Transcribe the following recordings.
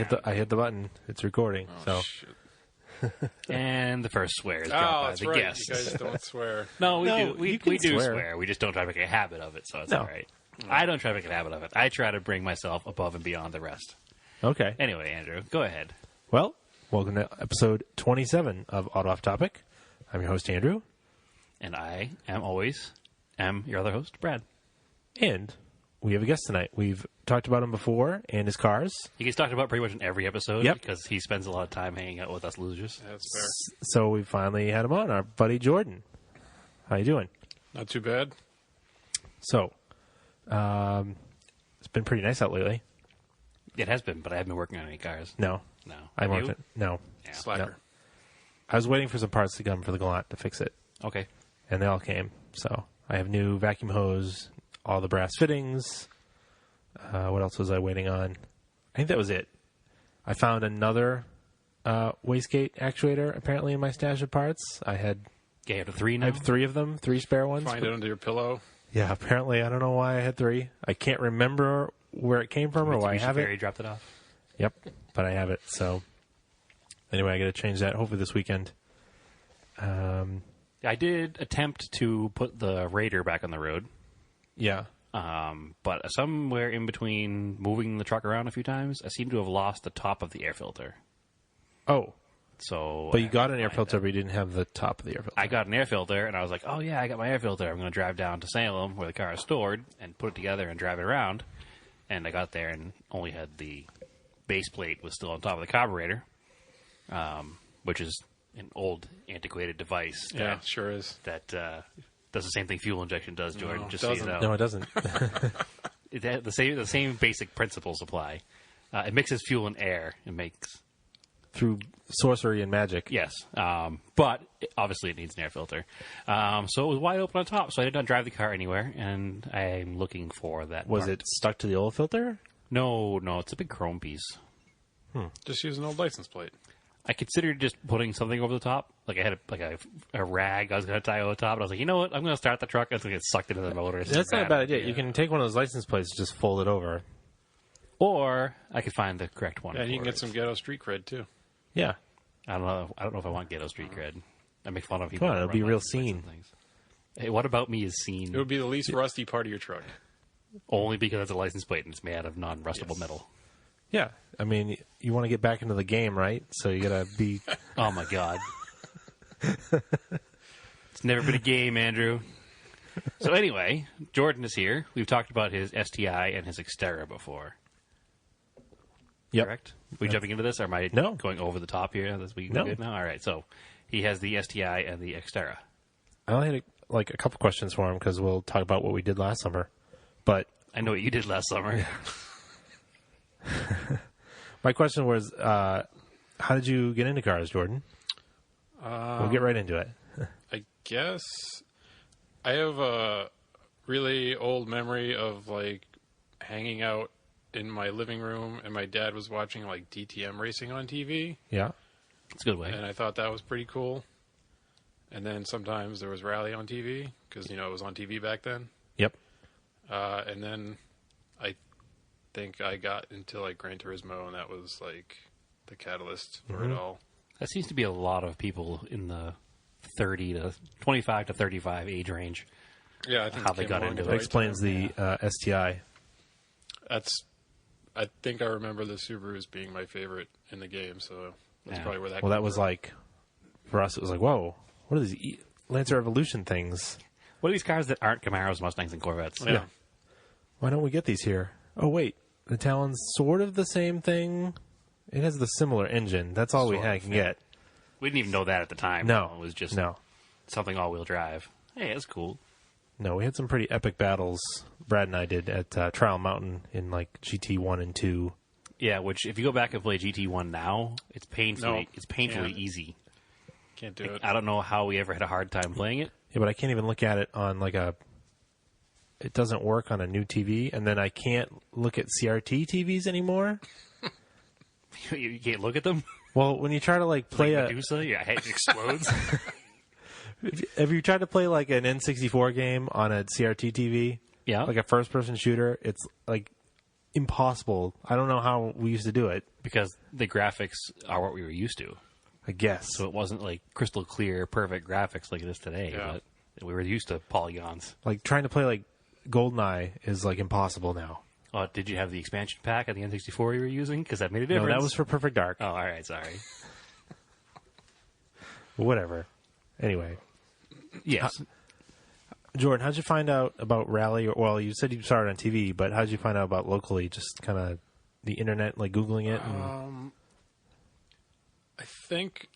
hit the button. It's recording. Oh, so. shit. And the first swear is dropped by That's the right. guest. You guys don't swear. No, we do. you We can do swear. swear. We just don't try to make a habit of it, so it's No. all right. I don't try to make a habit of it. I try to bring myself above and beyond the rest. Okay. Anyway, Andrew, go ahead. Well, welcome to episode 27 of Auto Off Topic. I'm your host, Andrew. And I am always your other host, Brad. And we have a guest tonight. We've talked about him before and his cars. He gets talked about pretty much in every episode Yep. because he spends a lot of time hanging out with us losers. That's fair. So we finally had him on, our buddy Jordan. How you doing? Not too bad. So, it's been pretty nice out lately. It has been, but I haven't been working on any cars. No. No. I Have worked you? it. No. Yeah. Slacker. I was waiting for some parts to come for the Galant to fix it, Okay. and they all came. So I have new vacuum hose, all the brass fittings. What else was I waiting on? I think that was it. I found another wastegate actuator apparently in my stash of parts. I have Yeah, you have 3 now? 3 of them, 3 spare ones. Find it under your pillow. Yeah, apparently I don't know why I had 3. I can't remember where it came from or why I have Ferry it. dropped it off. Yep, but I have it. So anyway, I got to change that hopefully this weekend. I did attempt to put the Raider back on the road, Yeah. but somewhere in between moving the truck around a few times, I seem to have lost the top of the air filter. Oh, So, but you got an I air had to filter, find but you didn't have the top of the air filter. I got an air filter, and I was like, oh, yeah, I got my air filter. I'm going to drive down to Salem, where the car is stored, and put it together and drive it around. And I got there and only had the base plate was still on top of the carburetor, which is an old, antiquated device Yeah, it sure is. that does the same thing fuel injection does, Jordan, No, just it so you doesn't. know. No, it doesn't. The same basic principles apply. It mixes fuel and air and makes... Through sorcery and magic. Yes, but obviously it needs an air filter. So it was wide open on top, so I did not drive the car anywhere, and I'm looking for that. Was part. it stuck to the oil filter? No, it's a big chrome piece. Just use an old license plate. I considered just putting something over the top. Like I had a rag I was going to tie over the top, and I was like, you know what? I'm going to start the truck. It's going to get sucked into the motor. It's That's not a bad. bad idea. You can take one of those license plates and just fold it over. Or I could find the correct one. Yeah, and you for can get it. some ghetto street cred, too. Yeah. I don't know if I want ghetto street cred. I make fun of people. Come on, that it'll be run real license plates scene. and things. Hey, what about me is seen? It would be the least rusty part of your truck. Only because it's a license plate and it's made out of non-rustable Yes. metal. Yeah. I mean, you want to get back into the game, right? So you got to be... Oh my god. It's never been a game, Andrew. So anyway, Jordan is here. We've talked about his STI and his Xterra before. Yep. Correct? We jumping into this, or am I No. going over the top here? This we No. good now? All right. So he has the STI and the Xterra. I only had a couple questions for him because we'll talk about what we did last summer. But I know what you did last summer. my question was, how did you get into cars, Jordan? We'll get right into it. I guess I have a really old memory of, like, hanging out in my living room, and my dad was watching, like, DTM racing on TV, Yeah. It's a good way. and I thought that was pretty cool. And then sometimes there was rally on TV, because, it was on TV back then. Yep. And then I think I got into, like, Gran Turismo, and that was, like, the catalyst for it all. That seems to be a lot of people in the 25 to 35 age range. Yeah, I think How it they came got along into at That the right explains time. the STI. I think I remember the Subarus being my favorite in the game, so that's Yeah. probably where that Well, came that was from. like, for us, it was like, whoa, what are these Lancer Evolution things? What are these cars that aren't Camaros, Mustangs, and Corvettes? Yeah. Why don't we get these here? Oh, wait, the Talon's sort of the same thing. It has the similar engine. That's all we Sort had of, can yeah. get. We didn't even know that at the time. No. It was just No. something all-wheel drive. Hey, that's cool. No, we had some pretty epic battles, Brad and I did, at Trial Mountain in like GT1 and 2. Yeah, which if you go back and play GT1 now, it's painfully can't. easy. Can't do it. I don't know how we ever had a hard time playing it. Yeah, but I can't even look at it on like it doesn't work on a new TV, and then I can't look at CRT TVs anymore. You can't look at them. Well, when you try to like play Like Medusa, your head explodes. have you tried to play like an N64 game on a CRT TV? Yeah. Like a first-person shooter, it's like impossible. I don't know how we used to do it. Because the graphics are what we were used to. I guess. So it wasn't like crystal clear, perfect graphics like it is today. Yeah. But we were used to polygons. Like trying to play like GoldenEye is like impossible now. Did you have the expansion pack at the N64 you were using? Because that made a difference. No, that was for Perfect Dark. Oh, all right. Sorry. Whatever. Anyway, Yes. Jordan, how'd you find out about Rally? Well, you said you saw it on TV, but how'd you find out about locally? Just kind of the internet, like Googling it? And... I think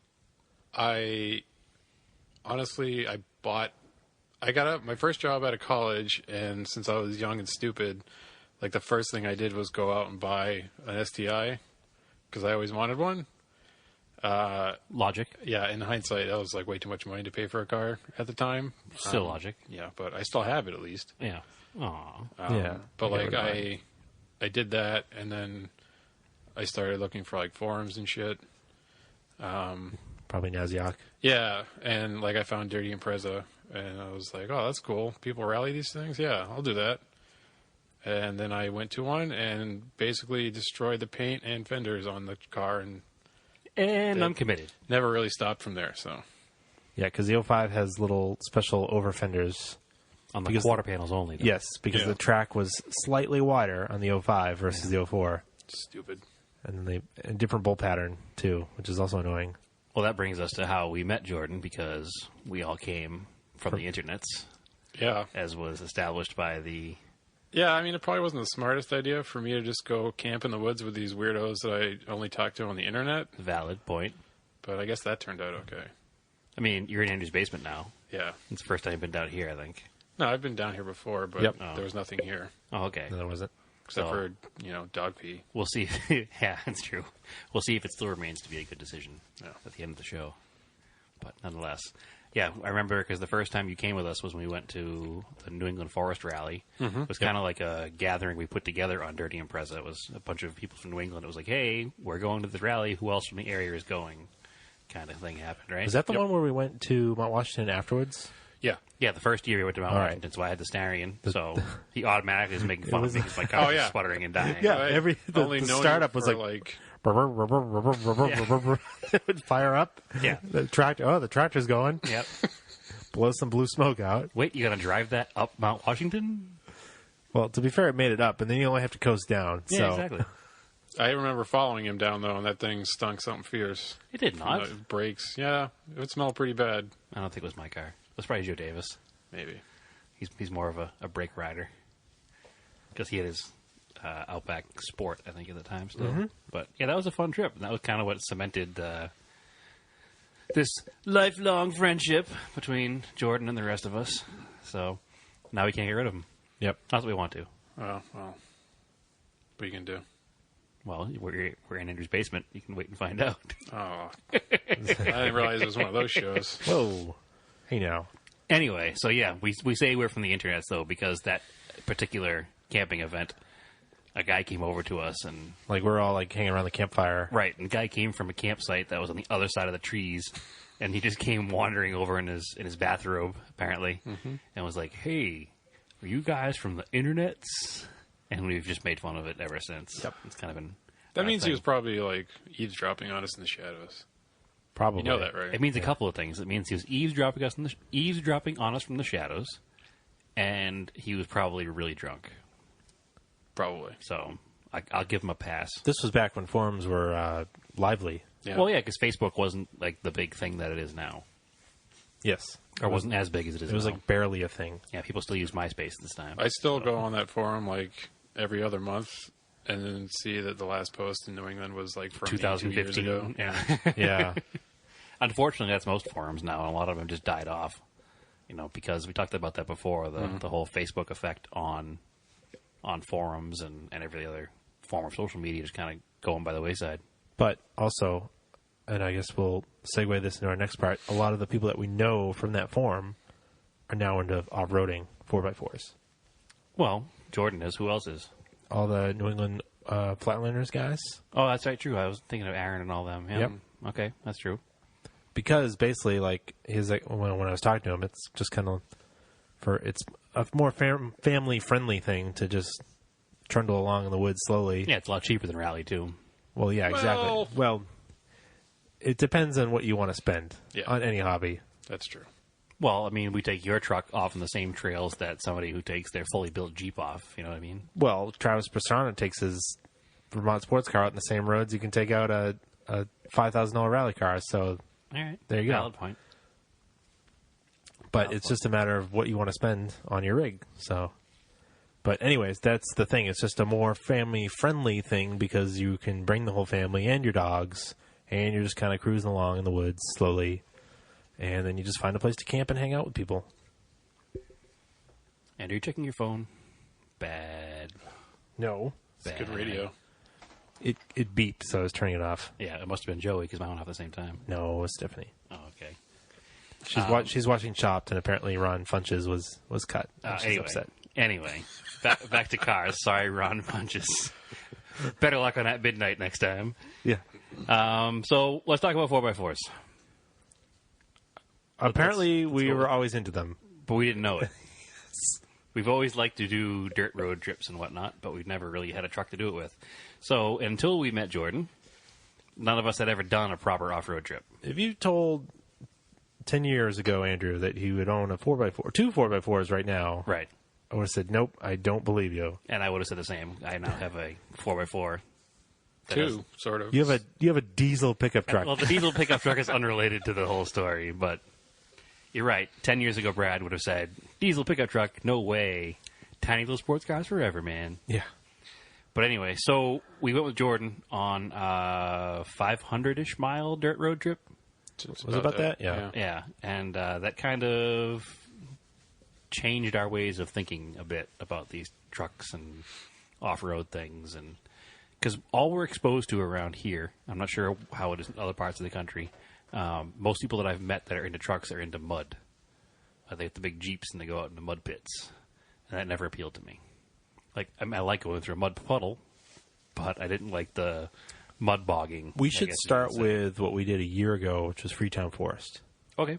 I got my first job out of college, and since I was young and stupid, like the first thing I did was go out and buy an STI because I always wanted one. Logic. Yeah, in hindsight, that was like way too much money to pay for a car at the time. Still logic. Yeah, but I still have it at least. Yeah. Aw. Yeah. But I like get it. I did that, and then I started looking for like forums and shit. Probably Naziok. Yeah, and like I found Dirty Impreza, and I was like, oh, that's cool. People rally these things? Yeah, I'll do that. And then I went to one and basically destroyed the paint and fenders on the car and I'm committed. never really stopped from there. So Yeah, because the 05 has little special over fenders. On the Because- quarter panels only. Though. Yes, because Yeah. the track was slightly wider on the 05 versus the 04. stupid. And they a different bolt pattern, too, which is also annoying. Well, that brings us to how we met Jordan, because we all came from the internets, Yeah. as was established by the... Yeah, I mean, it probably wasn't the smartest idea for me to just go camp in the woods with these weirdos that I only talk to on the internet, Valid point. but I guess that turned out okay. I mean, you're in Andrew's basement now. Yeah. It's the first time you've been down here, I think. No, I've been down here before, but Yep. there was nothing here Oh, okay. No, there wasn't. except So- for, dog pee. We'll see. Yeah, that's true. We'll see if it still remains to be a good decision at the end of the show. But nonetheless, yeah, I remember because the first time you came with us was when we went to the New England Forest Rally. It was kind of like a gathering we put together on Dirty Impreza. It was a bunch of people from New England. It was like, hey, we're going to this rally. Who else from the area is going? Kind of thing happened, right? Was that the one where we went to Mount Washington afterwards? Yeah. Yeah, the first year we went to Mount All right. Washington, so I had the Starian. So he automatically was making fun of me because my car Oh, was yeah. sputtering and dying. Yeah. I every- the only known startup you was for, like- It would fire up. Yeah. The tractor's going. Yep. Blow some blue smoke out. Wait, you got to drive that up Mount Washington? Well, to be fair, it made it up, and then you only have to coast down. Yeah, so. exactly. I remember following him down, though, and that thing stunk something fierce. It did not. The brakes. Yeah, it would smell pretty bad. I don't think it was my car. It was probably Joe Davis. Maybe. He's more of a brake rider because he had his Outback Sport, I think, at the time still. But yeah, that was a fun trip, and that was kind of what cemented this lifelong friendship between Jordan and the rest of us. So now we can't get rid of him. Yep. Not that we want to. Oh, well. What are you going to do? Well, we're in Andrew's basement. You can wait and find out. Oh. I didn't realize it was one of those shows. Whoa. Hey now. Anyway, so yeah, we say we're from the internet, though, because that particular camping event, a guy came over to us and... Like, we're all, like, hanging around the campfire. Right, and the guy came from a campsite that was on the other side of the trees, and he just came wandering over in his bathrobe, apparently, and was like, hey, are you guys from the internets? And we've just made fun of it ever since. Yep. It's kind of been... That our means he thing. was probably, like, eavesdropping on us in the shadows. Probably. You know that, right? It means a couple of things. It means he was eavesdropping on us from the shadows, and he was probably really drunk. Probably. So I'll give him a pass. This was back when forums were lively. Yeah. Well, yeah, because Facebook wasn't like the big thing that it is now, Yes. or wasn't as big as it is. It was now. like barely a thing. Yeah, people still use MySpace this time. I still go on that forum, like, every other month and then see that the last post in New England was, like, from 2 years 2015. ago. Yeah. Yeah. Unfortunately, that's most forums now, and a lot of them just died off. Because we talked about that before, the whole Facebook effect on forums and every other form of social media just kind of going by the wayside. But also, and I guess we'll segue this into our next part, a lot of the people that we know from that forum are now into off-roading 4x4s. Well, Jordan is. Who else is? All the New England Flatlanders guys. Oh, that's right, true. I was thinking of Aaron and all them. Yeah. Yep. Okay, that's true. Because basically, like, when I was talking to him, it's just kind of it's a more family-friendly thing to just trundle along in the woods slowly. Yeah, it's a lot cheaper than rally too. Well, yeah, exactly. Well, it depends on what you want to spend on any hobby. That's true. Well, I mean, we take your truck off on the same trails that somebody who takes their fully built Jeep off. You know what I mean? Well, Travis Pastrana takes his Vermont sports car out in the same roads you can take out a $5,000 rally car. So All right, there you go. Valid point. But it's just a matter of what you want to spend on your rig. So, but anyways, that's the thing. It's just a more family-friendly thing because you can bring the whole family and your dogs, and you're just kind of cruising along in the woods slowly, and then you just find a place to camp and hang out with people. And are you checking your phone? Bad. No. It's good radio. It beeped, so I was turning it off. Yeah, it must have been Joey because mine went off at the same time. No, it was Stephanie. Oh, okay. She's watching Chopped, and apparently Ron Funches was cut. She's upset. Anyway, back to cars. Sorry, Ron Funches. Better luck on that midnight next time. Yeah. So let's talk about 4x4s. Apparently, we were always into them. But we didn't know it. We've always liked to do dirt road trips and whatnot, but we've never really had a truck to do it with. So until we met Jordan, none of us had ever done a proper off-road trip. If you told 10 years ago, Andrew, that he would own a 4x4, two 4x4s right now, Right. I would have said, nope, I don't believe you. And I would have said the same. I now have a 4x4. that has- Two, sort of. You have a diesel pickup truck. Well, the diesel pickup truck is unrelated to the whole story, but you're right. 10 years ago, Brad would have said, diesel pickup truck, no way. Tiny little sports cars forever, man. Yeah. But anyway, so we went with Jordan on a 500-ish mile dirt road trip. It's Was it about that? Yeah. Yeah, and that kind of changed our ways of thinking a bit about these trucks and off-road things. And because all we're exposed to around here, I'm not sure how it is in other parts of the country, most people that I've met that are into trucks are into mud. They have the big Jeeps and they go out into mud pits. And that never appealed to me. Like, I mean, I like going through a mud puddle, but I didn't like the mud bogging. We I should guess you start could say. with what we did a year ago, which was Freetown Forest, Okay,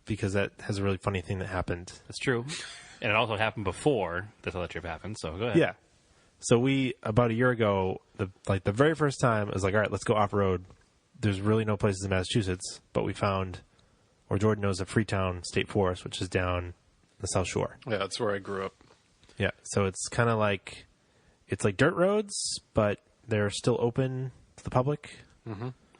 because that has a really funny thing that happened. that's true. And it also happened before this other trip happened, so go ahead. Yeah. So we, about a year ago, the very first time, it was like, all right, let's go off-road. There's really no places in Massachusetts, but we found, or Jordan knows, of Freetown State Forest, which is down the South Shore. Yeah, that's where I grew up. Yeah, so it's kind of like, it's like dirt roads, but they're still open to the public.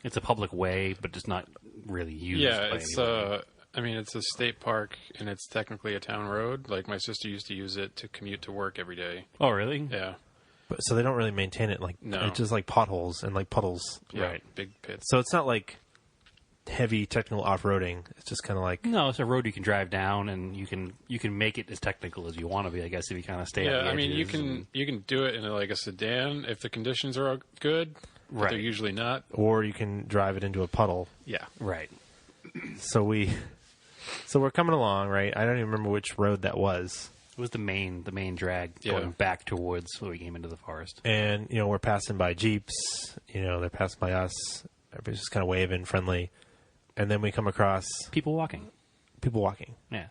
It's a public way, but just not really used. Yeah, by it's anybody. I mean, it's a state park, and it's technically a town road. Like, my sister used to use it to commute to work every day. Oh, really? Yeah. But so they don't really maintain it. Like, No. it's just like potholes and like puddles. Yeah, Right. big pits. So it's not like heavy technical off-roading. It's just kind of like, No, it's a road you can drive down, and you can make it as technical as you want to be. I guess if you kind of stay. Yeah, at the I mean, you edges can and- you can do it in like a sedan if the conditions are good, but Right. they're usually not. or you can drive it into a puddle. Yeah. Right. So we're coming along, right? I don't even remember which road that was. It was the main drag Yeah. going back towards where we came into the forest. And, we're passing by Jeeps, they're passing by us. Everybody's just kind of waving, friendly. And then we come across People walking. people walking. Yeah. And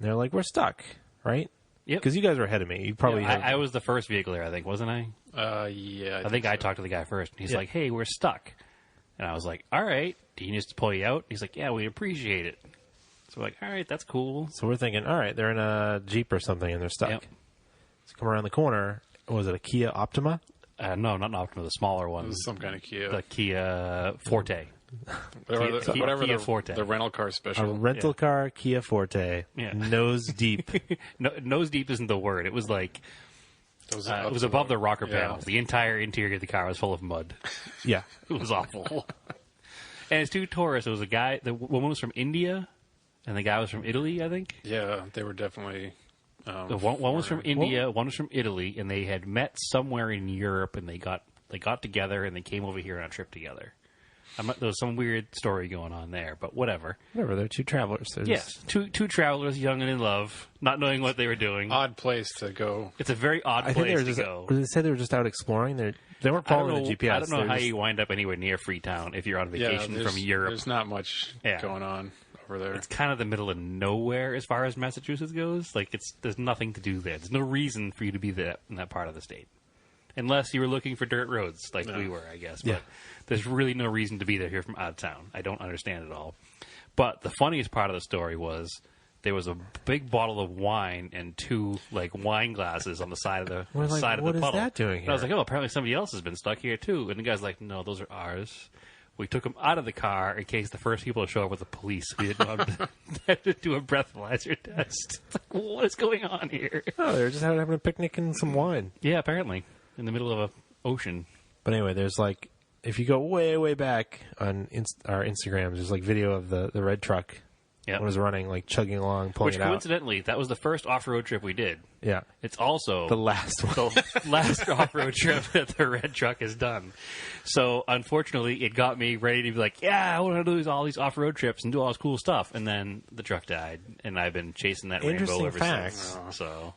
they're like, we're stuck, right? Yep. Because you guys were ahead of me. You probably Yeah, had, I was the first vehicle there, I think, wasn't I? Yeah. I think I so. talked to the guy first. And he's Yeah. like, "Hey, we're stuck," and I was like, "All right, do you need us to pull you out?" He's like, "Yeah, we appreciate it." So we're like, "All right, that's cool." So we're thinking, all right, they're in a Jeep or something and they're stuck. Yep. So come around the corner. Was it a Kia Optima? No, not an Optima, the smaller It one, was some kind of Kia. the Kia Forte. whatever Kia- whatever Kia the, Forte. the rental car A special. rental car Kia Forte. Yeah. Nose deep. No, nose deep isn't the word. It was like Those it was above the rocker Yeah. panels. The entire interior of the car was full of mud. Yeah. It was awful. And it's two tourists. It was a guy. The woman was from India, and the guy was from Italy, I think. Yeah, they were definitely. The one was from India, one was from Italy, and they had met somewhere in Europe, and they got together, and they came over here on a trip together. There was some weird story going on there, but whatever. Whatever. They're two travelers. They're Yes, two travelers, young and in love, not knowing what they were doing. Odd place to go. It's a very odd I think they place were to just. go. They said they were just out exploring. They weren't I don't following know, the GPS. I don't know They're how just- you wind up anywhere near Freetown if you're on vacation there's, from Europe. There's not much Yeah. going on over there. It's kind of the middle of nowhere as far as Massachusetts goes. Like, there's nothing to do there. There's no reason for you to be there in that part of the state. Unless you were looking for dirt roads, like we were, I guess. But Yeah. there's really no reason to be there here from out of town. I don't understand it all. But the funniest part of the story was there was a big bottle of wine and 2 like wine glasses on the side of the We're like, side of what the is puddle. that doing And I was here? like, oh, apparently somebody else has been stuck here too. And the guy's like, no, those are ours. We took them out of the car in case the first people to show up were the police. We didn't know how to have to do a breathalyzer test. It's like, what is going on here? Oh, they're just having a picnic and some wine. Yeah, apparently in the middle of a ocean. But anyway, there's like, if you go way, way back on our Instagrams, there's like video of the red truck. Yeah. When it was running, like chugging along, pulling Which it out. coincidentally, that was the first off-road trip we did. Yeah. It's also The last one. the last off-road trip that the red truck has done. So, unfortunately, it got me ready to be like, yeah, I want to do all these off-road trips and do all this cool stuff. And then the truck died, and I've been chasing that rainbow Interesting ever fact. since. So,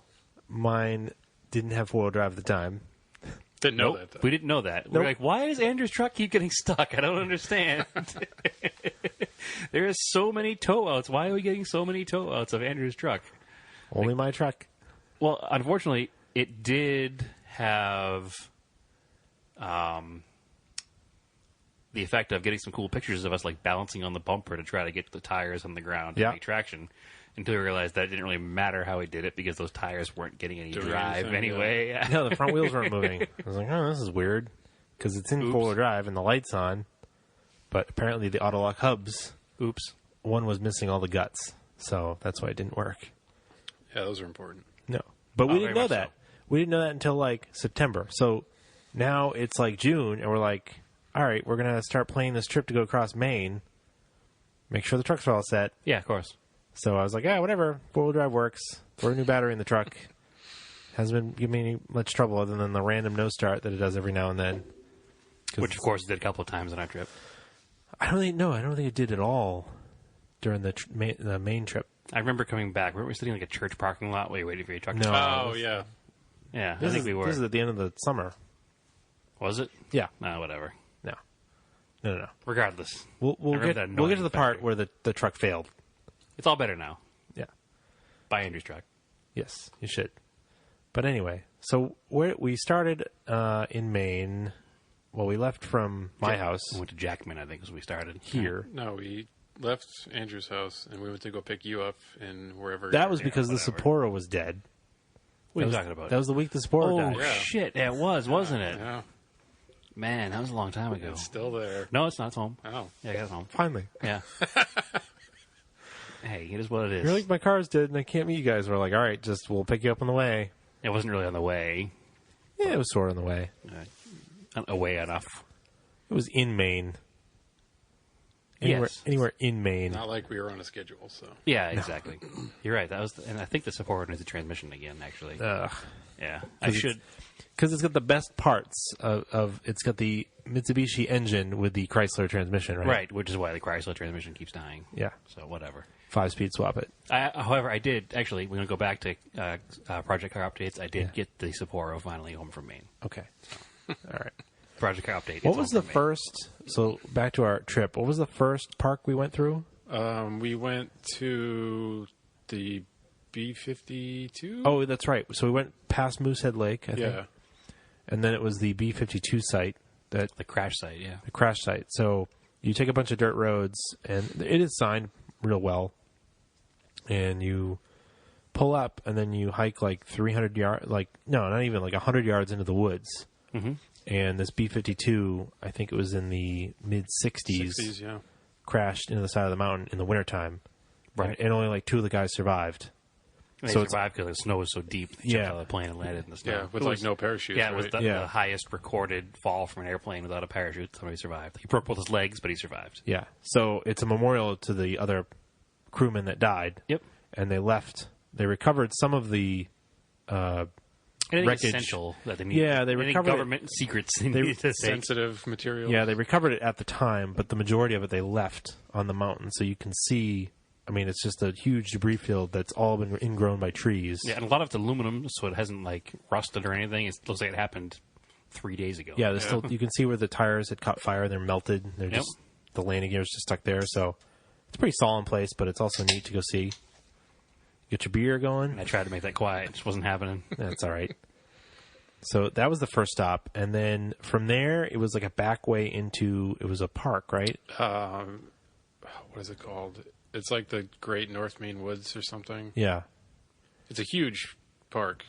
Mine didn't have four-wheel drive at the time. Didn't know nope, that, though. we didn't know that. We're Nope. like, why does Andrew's truck keep getting stuck? I don't understand. There are so many tow outs. Why are we getting so many tow outs of Andrew's truck? Only my truck. Well, unfortunately, it did have the effect of getting some cool pictures of us like balancing on the bumper to try to get the tires on the ground to Yeah. make traction. Until we realized that it didn't really matter how we did it because those tires weren't getting any Doing drive anything, anyway. No, the front wheels weren't moving. I was like, oh, this is weird. Because it's in Oops. four-wheel drive and the light's on. But apparently the auto-lock hubs, Oops. one was missing all the guts. So that's why it didn't work. Yeah, those are important. No. But we Oh, didn't very know much that. so. We didn't know that until like September. So now it's like June and we're like, all right, we're going to start planning this trip to go across Maine. Make sure the trucks are all set. Yeah, of course. So I was like, yeah, whatever. Four-wheel drive works. Throw a new battery in the truck. Hasn't been giving me any much trouble other than the random no start that it does every now and then. 'Cause Which, of course, it did a couple of times on our trip. I don't think it did at all during the main trip. I remember coming back. Weren't we sitting in like a church parking lot while you were waiting for your truck to No. start? Oh, yeah. Yeah, I This think is, we were. This is at the end of the summer. Was it? Yeah. Nah, whatever. No. Regardless. We'll remember get that we'll get annoying to the part factory. where the truck failed. It's all better now. Yeah. Buy Andrew's truck. Yes, you should. But anyway, so we started in Maine. Well, we left from my house We went to Jackman, I think, was we started. here. No, we left Andrew's house, and we went to go pick you up in wherever. That was you because the whatever. Sapporo was dead. What are you That was- talking about? That was the week the Sapporo oh, died. Yeah. shit. Yeah, it was, wasn't it? Yeah, Man, that was a long time ago. it's still there. No, it's not. It's home. Oh, Yeah, I got it home. Finally. Yeah. Hey, it is what it is. You're like, my car's dead and I can't meet you guys. We're like, all right, we'll pick you up on the way. It wasn't really on the way. Yeah, it was sort of on the way. Away enough. It was in Maine. Yes. Anywhere in Maine. not like we were on a schedule. So Yeah, exactly. You're right. That was, and I think the support needs a transmission again. Actually, Ugh. yeah, I 'Cause should. Because it's got the best parts of it's got the Mitsubishi engine with the Chrysler transmission, right? Right, which is why the Chrysler transmission keeps dying. Yeah. So whatever. 5-speed swap it. However, I did actually. We're going to go back to Project Car updates. I did get the Sapporo finally home from Maine. Okay. All right. Project Car update. What it's was home the from Maine. first? So back to our trip. What was the first park we went through? we went to the B-52. Oh, that's right. So we went past Moosehead Lake, I think. yeah. And then it was the B-52 site, the crash site? Yeah. the crash site. So you take a bunch of dirt roads, and it is signed real well. And you pull up, and then you hike like 300 yards, not even like 100 yards into the woods. Mm-hmm. And this B-52, I think it was in the mid-60s, 60s, yeah. crashed into the side of the mountain in the wintertime. Right. And only like 2 of the guys survived. They So it's- survived because the snow was so deep. They jumped out of the plane and landed in the snow. Yeah, with It like was- no parachutes. Yeah, it was right? the highest recorded fall from an airplane without a parachute. Somebody survived. He broke both his legs, but he survived. Yeah. So it's a memorial to the other crewmen that died. Yep. And they left. They recovered some of the Anything wreckage. essential that they need. Yeah, they anything recovered it. government secrets they needed to take. sensitive materials. Yeah, they recovered it at the time, but the majority of it they left on the mountain. So you can see, I mean, it's just a huge debris field that's all been ingrown by trees. Yeah, and a lot of it's aluminum, so it hasn't like rusted or anything. It looks like it happened 3 days ago. Yeah, there's still, you can see where the tires had caught fire. They're melted. They're Yep. just, the landing gear is just stuck there. So It's a pretty solemn place, but it's also neat to go see. Get your beer going. And I tried to make that quiet. It just wasn't happening. That's all right. So that was the first stop, and then from there it was like a back way into. It was a park, right? What is it called? It's like the Great North Main Woods or something. Yeah. It's a huge park.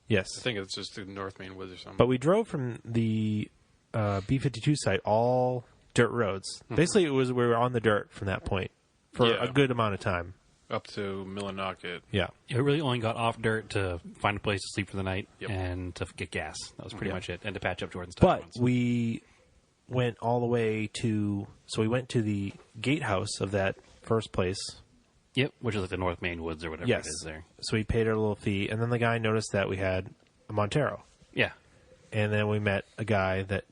Yes. I think it's just the North Main Woods or something. But we drove from the B-52 site all dirt roads. Basically, we were on the dirt from that point for Yeah. a good amount of time. Up to Millinocket. Yeah. It really only got off dirt to find a place to sleep for the night Yep. and to get gas. That was pretty much it. And to patch up Jordan's But tires. we went all the way to... So we went to the gatehouse of that first place. Yep, which is like the North Main Woods or whatever Yes. it is there. So we paid our little fee, and then the guy noticed that we had a Montero. Yeah. And then we met a guy that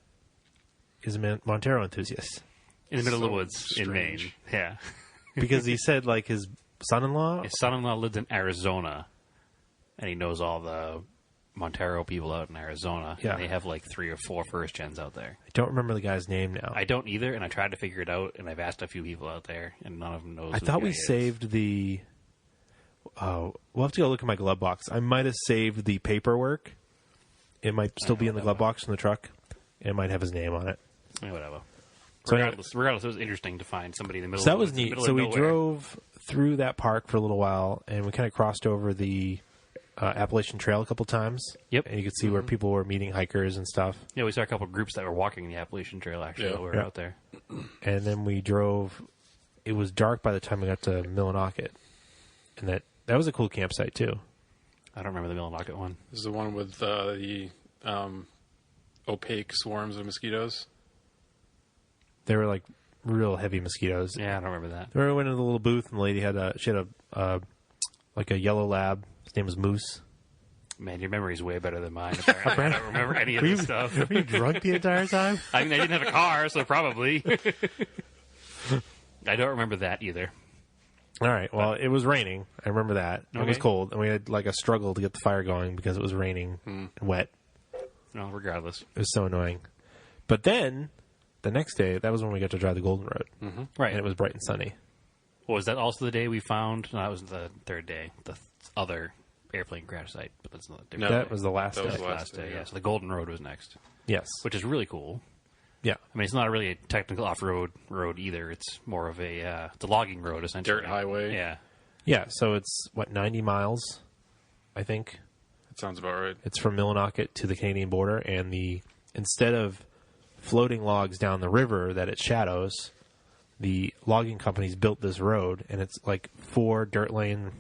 is a Montero enthusiast. In the middle of the So woods in Maine. strange. Yeah. Because he said, like, his son-in-law... His son-in-law lives in Arizona, and he knows all the Montero people out in Arizona. Yeah. And they have like 3 or 4 first gens out there. I don't remember the guy's name now. I don't either, and I tried to figure it out, and I've asked a few people out there, and none of them knows. I who thought the we guy is. saved the... Oh, we'll have to go look in my glove box. I might have saved the paperwork. It might still be in the glove box in the truck. It might have his name on it. Yeah, whatever. So Regardless, it was interesting to find somebody in the middle. So that of the was woods, in the neat. middle So of we nowhere. drove through that park for a little while, and we kind of crossed over the Appalachian Trail a couple times. Yep. And you could see where people were meeting hikers and stuff. Yeah, we saw a couple of groups that were walking the Appalachian Trail. Actually, Yeah. while we were Yeah. out there. And then we drove. It was dark by the time we got to Millinocket, and that was a cool campsite too. I don't remember the Millinocket one. This is the one with the opaque swarms of mosquitoes. They were like real heavy mosquitoes. Yeah, I don't remember that. Remember we went into the little booth and the lady had like a yellow lab. His name was Moose. Man, your memory's way better than mine. Apparently. I don't remember any of this stuff. Were you drunk the entire time? I mean, I didn't have a car, so probably. I don't remember that either. All right. Well, it was raining. I remember that. It was Okay. cold, and we had like a struggle to get the fire going because it was raining and wet. No, regardless. It was so annoying. But then the next day, that was when we got to drive the Golden Road, Right. and it was bright and sunny. Well, was that also the day we found? No, that was the third day. The other airplane crash site, but that's not different. No. That was the last That was day. the last day, Yeah. yeah. So the Golden Road was next, Yes. which is really cool. Yeah. I mean, it's not really a technical off-road road either. It's more of a it's a logging road essentially. Dirt highway. Yeah. Yeah. So it's 90 miles, I think. That sounds about right. It's from Millinocket to the Canadian border, and instead of floating logs down the river that it shadows, the logging companies built this road, and it's like 4 dirt lanes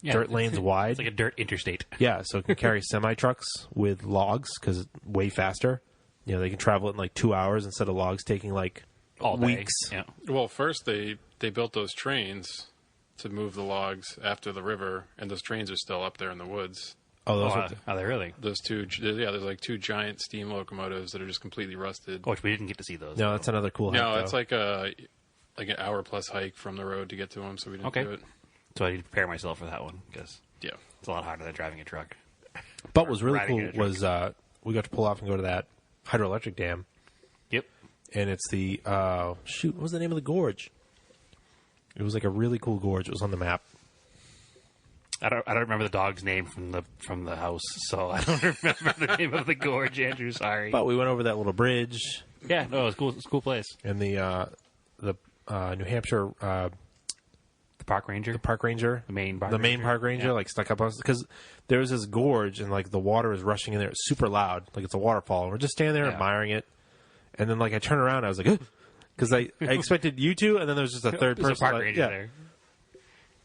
wide. It's like a dirt interstate. Yeah, so it can carry semi trucks with logs because it's way faster. You know, they can travel it in like 2 hours instead of logs taking like All day. weeks. Yeah. Well, first they built those trains to move the logs after the river, and those trains are still up there in the woods. Oh, those Oh, are are they really? Those two, there's like 2 giant steam locomotives that are just completely rusted. Oh, which we didn't get to see those. no, that's another cool. No, hike, it's though. like an hour plus hike from the road to get to them, so we didn't Okay. do it. So I need to prepare myself for that one because Yeah. it's a lot harder than driving a truck. But what was really riding cool in a truck. was we got to pull off and go to that hydroelectric dam, Yep. and it's the what was the name of the gorge? It was like a really cool gorge. It was on the map. I don't remember the dog's name from the house, so I don't remember the name of the gorge. Andrew, sorry. But we went over that little bridge Yeah, no, it's cool. It's a cool place. and the New Hampshire The park ranger. park ranger, The main park the main ranger? park ranger, Yeah. like stuck up on us because there was this gorge and like the water is rushing in there. It's super loud, like it's a waterfall. And we're just standing there Yeah. admiring it, and then like I turn around, I was like, because I expected you to, and then there was just a third There's person. a park like, ranger yeah, there.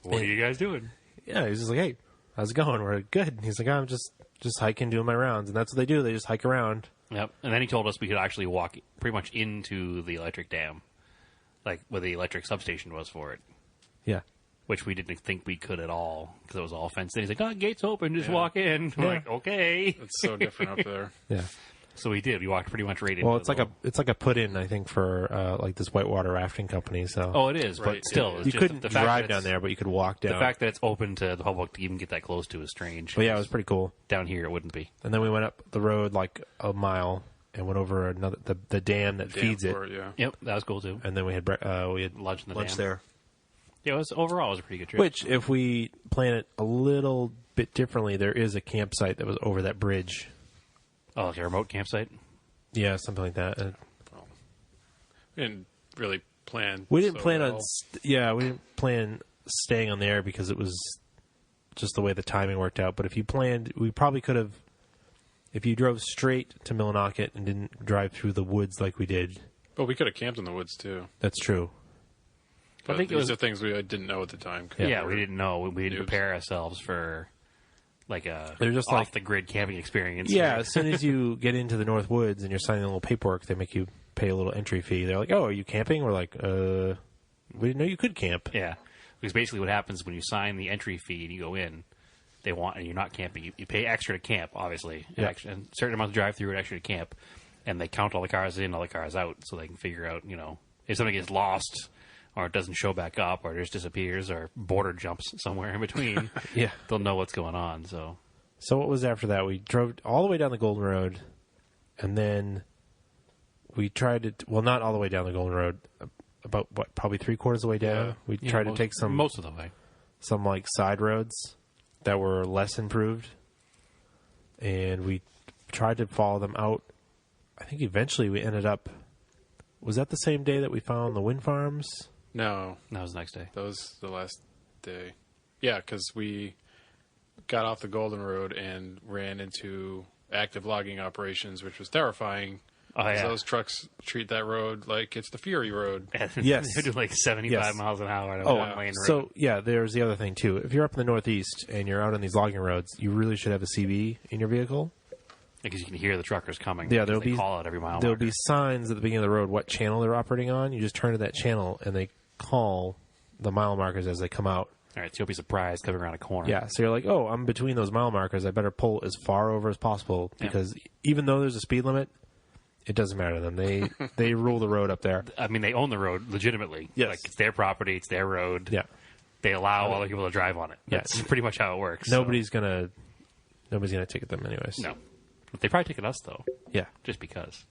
What are you guys doing? yeah. He was just like, hey, how's it going? We're like, good. And he's like, I'm just hiking, doing my rounds, and that's what they do. They just hike around. Yep. And then he told us we could actually walk pretty much into the electric dam, like where the electric substation was for it, Yeah. which we didn't think we could at all because it was all fenced in. He's like, "Oh, gate's open, just Yeah. walk in." We're Yeah. like, "Okay." It's so different up there. Yeah. So we did. We walked pretty much right into. Well, it's like the a put in, I think, for like this whitewater rafting company. So Oh, it is, Right, but still, yeah. it's you just couldn't the fact drive that down it's- there, but you could walk down. The fact that it's open to the public to even get that close to is strange. But yeah, it was pretty cool. Down here, it wouldn't be. And then we went up the road like a mile and went over the dam that feeds it. Damn, yeah. Yep, that was cool too. And then we had Lunch in the dam. there. Yeah, overall it was a pretty good trip. Which, if we plan it a little bit differently, there is a campsite that was over that bridge. Oh, like a remote campsite? Yeah, something like that. We didn't really plan. We didn't so plan well. on. We didn't plan staying on there because it was just the way the timing worked out. But if you planned, we probably could have. If you drove straight to Millinocket and didn't drive through the woods like we did, But we could have camped in the woods too. that's true. But I think it these was- are things we didn't know at the time. 'cause Yeah, we we were- didn't know. We didn't noobs. prepare ourselves for like a They're just like- off-the-grid camping experience. Yeah, as soon as you get into the North Woods and you're signing a little paperwork, they make you pay a little entry fee. They're like, "Oh, are you camping?" We're like, we didn't know you could camp." Yeah, because basically what happens when you sign the entry fee and you go in, they want, and you're not camping. You pay extra to camp, obviously, Yeah. extra, and certain amount of drive through and extra to camp, and they count all the cars in, all the cars out, so they can figure out, if somebody gets lost or it doesn't show back up or just disappears or border jumps somewhere in between, Yeah. they'll know what's going on. So So what was after that? We drove all the way down the Golden Road, and then we tried to. Well, not all the way down the Golden Road. About probably 3/4 of the way down. Yeah. We yeah, tried to most- take some most of the way. like side roads that were less improved, and we tried to follow them out. I think eventually we ended up. Was that the same day that we found the wind farms? No, That was the next day. that was the last day. Yeah, because we got off the Golden Road and ran into active logging operations, which was terrifying. Oh 'cause yeah, those trucks treat that road like it's the Fury Road. Yes. they do like 75 Yes. miles an hour on a Oh, one-lane road. so yeah, there's the other thing too. If you're up in the Northeast and you're out on these logging roads, you really should have a CB in your vehicle. because you can hear the truckers coming. Yeah, because there'll they be call out every mile. There'll marker. be signs at the beginning of the road what channel they're operating on. You just turn to that channel and they call the mile markers as they come out. All right, so you'll be surprised coming around a corner. Yeah, so you're like, oh, I'm between those mile markers. I better pull as far over as possible because even though there's a speed limit, it doesn't matter to them. They rule the road up there. I mean, they own the road legitimately. Yes. Like, it's their property, it's their road. Yeah, They allow other people to drive on it. That's Yes. pretty much how it works. nobody's gonna ticket them anyways. So. No. But they probably ticket us, though, Yeah, just because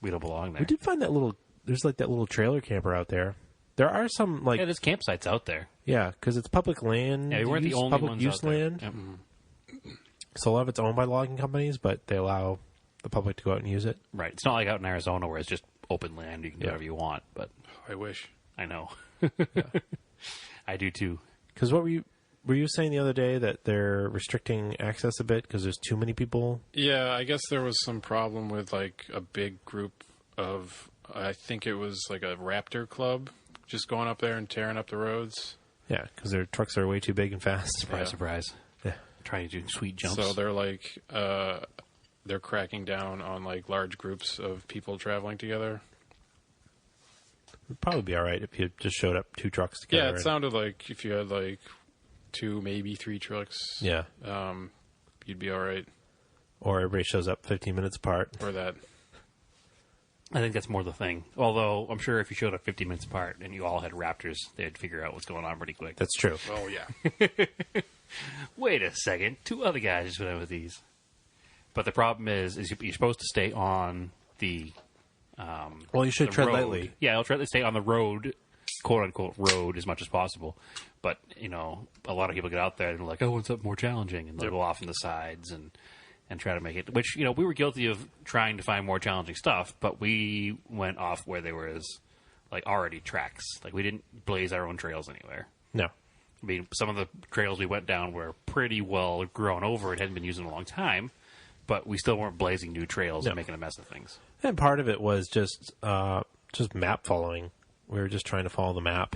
we don't belong there. we did find that little. There's like that little trailer camper out there. There are some like Yeah, there's campsites out there. because it's public land. Yeah, we weren't the use, only public ones use out there. land. Yep. So a lot of it's owned by logging companies, but they allow the public to go out and use it. Right. It's not like out in Arizona where it's just open land. You can do whatever you want, but I wish. I know. I do, too. Because what were you saying the other day that they're restricting access a bit because there's too many people? Yeah, I guess there was some problem with like a big group of, I think it was like a Raptor club just going up there and tearing up the roads. Yeah, because their trucks are way too big and fast. Surprise, Yeah. surprise. Yeah. Trying to do sweet jumps. So they're like, they're cracking down on like large groups of people traveling together. It'd probably be all right if you just showed up 2 trucks together. Yeah, it sounded like if you had like 2, maybe 3 trucks, Yeah, you'd be all right. or everybody shows up 15 minutes apart. Or that. I think that's more the thing. Although, I'm sure if you showed up 50 minutes apart and you all had Raptors, they'd figure out what's going on pretty quick. That's true. Oh, yeah. Wait a second. 2 other guys just went out with these. But the problem is you're supposed to stay on the Well, you should the tread road. lightly. Yeah, I'll try to stay on the road, quote unquote road, as much as possible. But a lot of people get out there and they're like, "Oh, what's up more challenging?" And they'll go off on the sides and try to make it. Which we were guilty of trying to find more challenging stuff, but we went off where there was like already tracks. Like we didn't blaze our own trails anywhere. No. I mean, some of the trails we went down were pretty well grown over. It hadn't been used in a long time, but we still weren't blazing new trails and making a mess of things. And part of it was just map following. We were just trying to follow the map.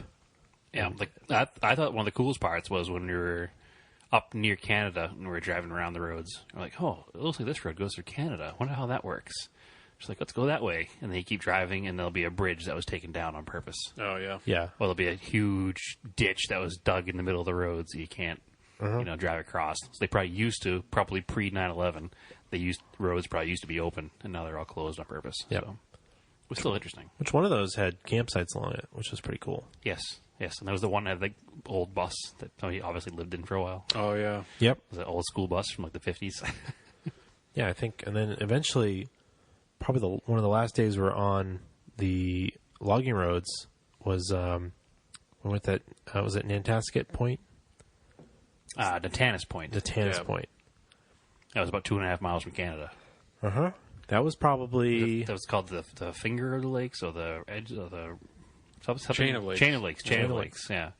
Yeah, like I thought one of the coolest parts was when we were up near Canada and we were driving around the roads. We're like, oh, it looks like this road goes through Canada. I wonder how that works. Just like, let's go that way. And then you keep driving, and there'll be a bridge that was taken down on purpose. Oh, yeah. Yeah. Well, there'll be a huge ditch that was dug in the middle of the road so you can't, drive across. So they probably pre 9/11, roads probably used to be open, and now they're all closed on purpose. Yep. So it was still interesting. Which one of those had campsites along it, which was pretty cool. Yes. And that was the one that had the old bus that he obviously lived in for a while. Oh, yeah. Yep. It was an old school bus from like the 50s. Yeah, I think, and then eventually, probably one of the last days we were on the logging roads was We went that, was it Nantasket Point? The Tannis Point. The Tannis Yeah. Point. That was about 2.5 miles from Canada. Uh-huh. That was probably... That was called the finger of the lakes, or the edge of the... something- Chain of lakes. Chain of lakes. Chain of lakes. Yeah.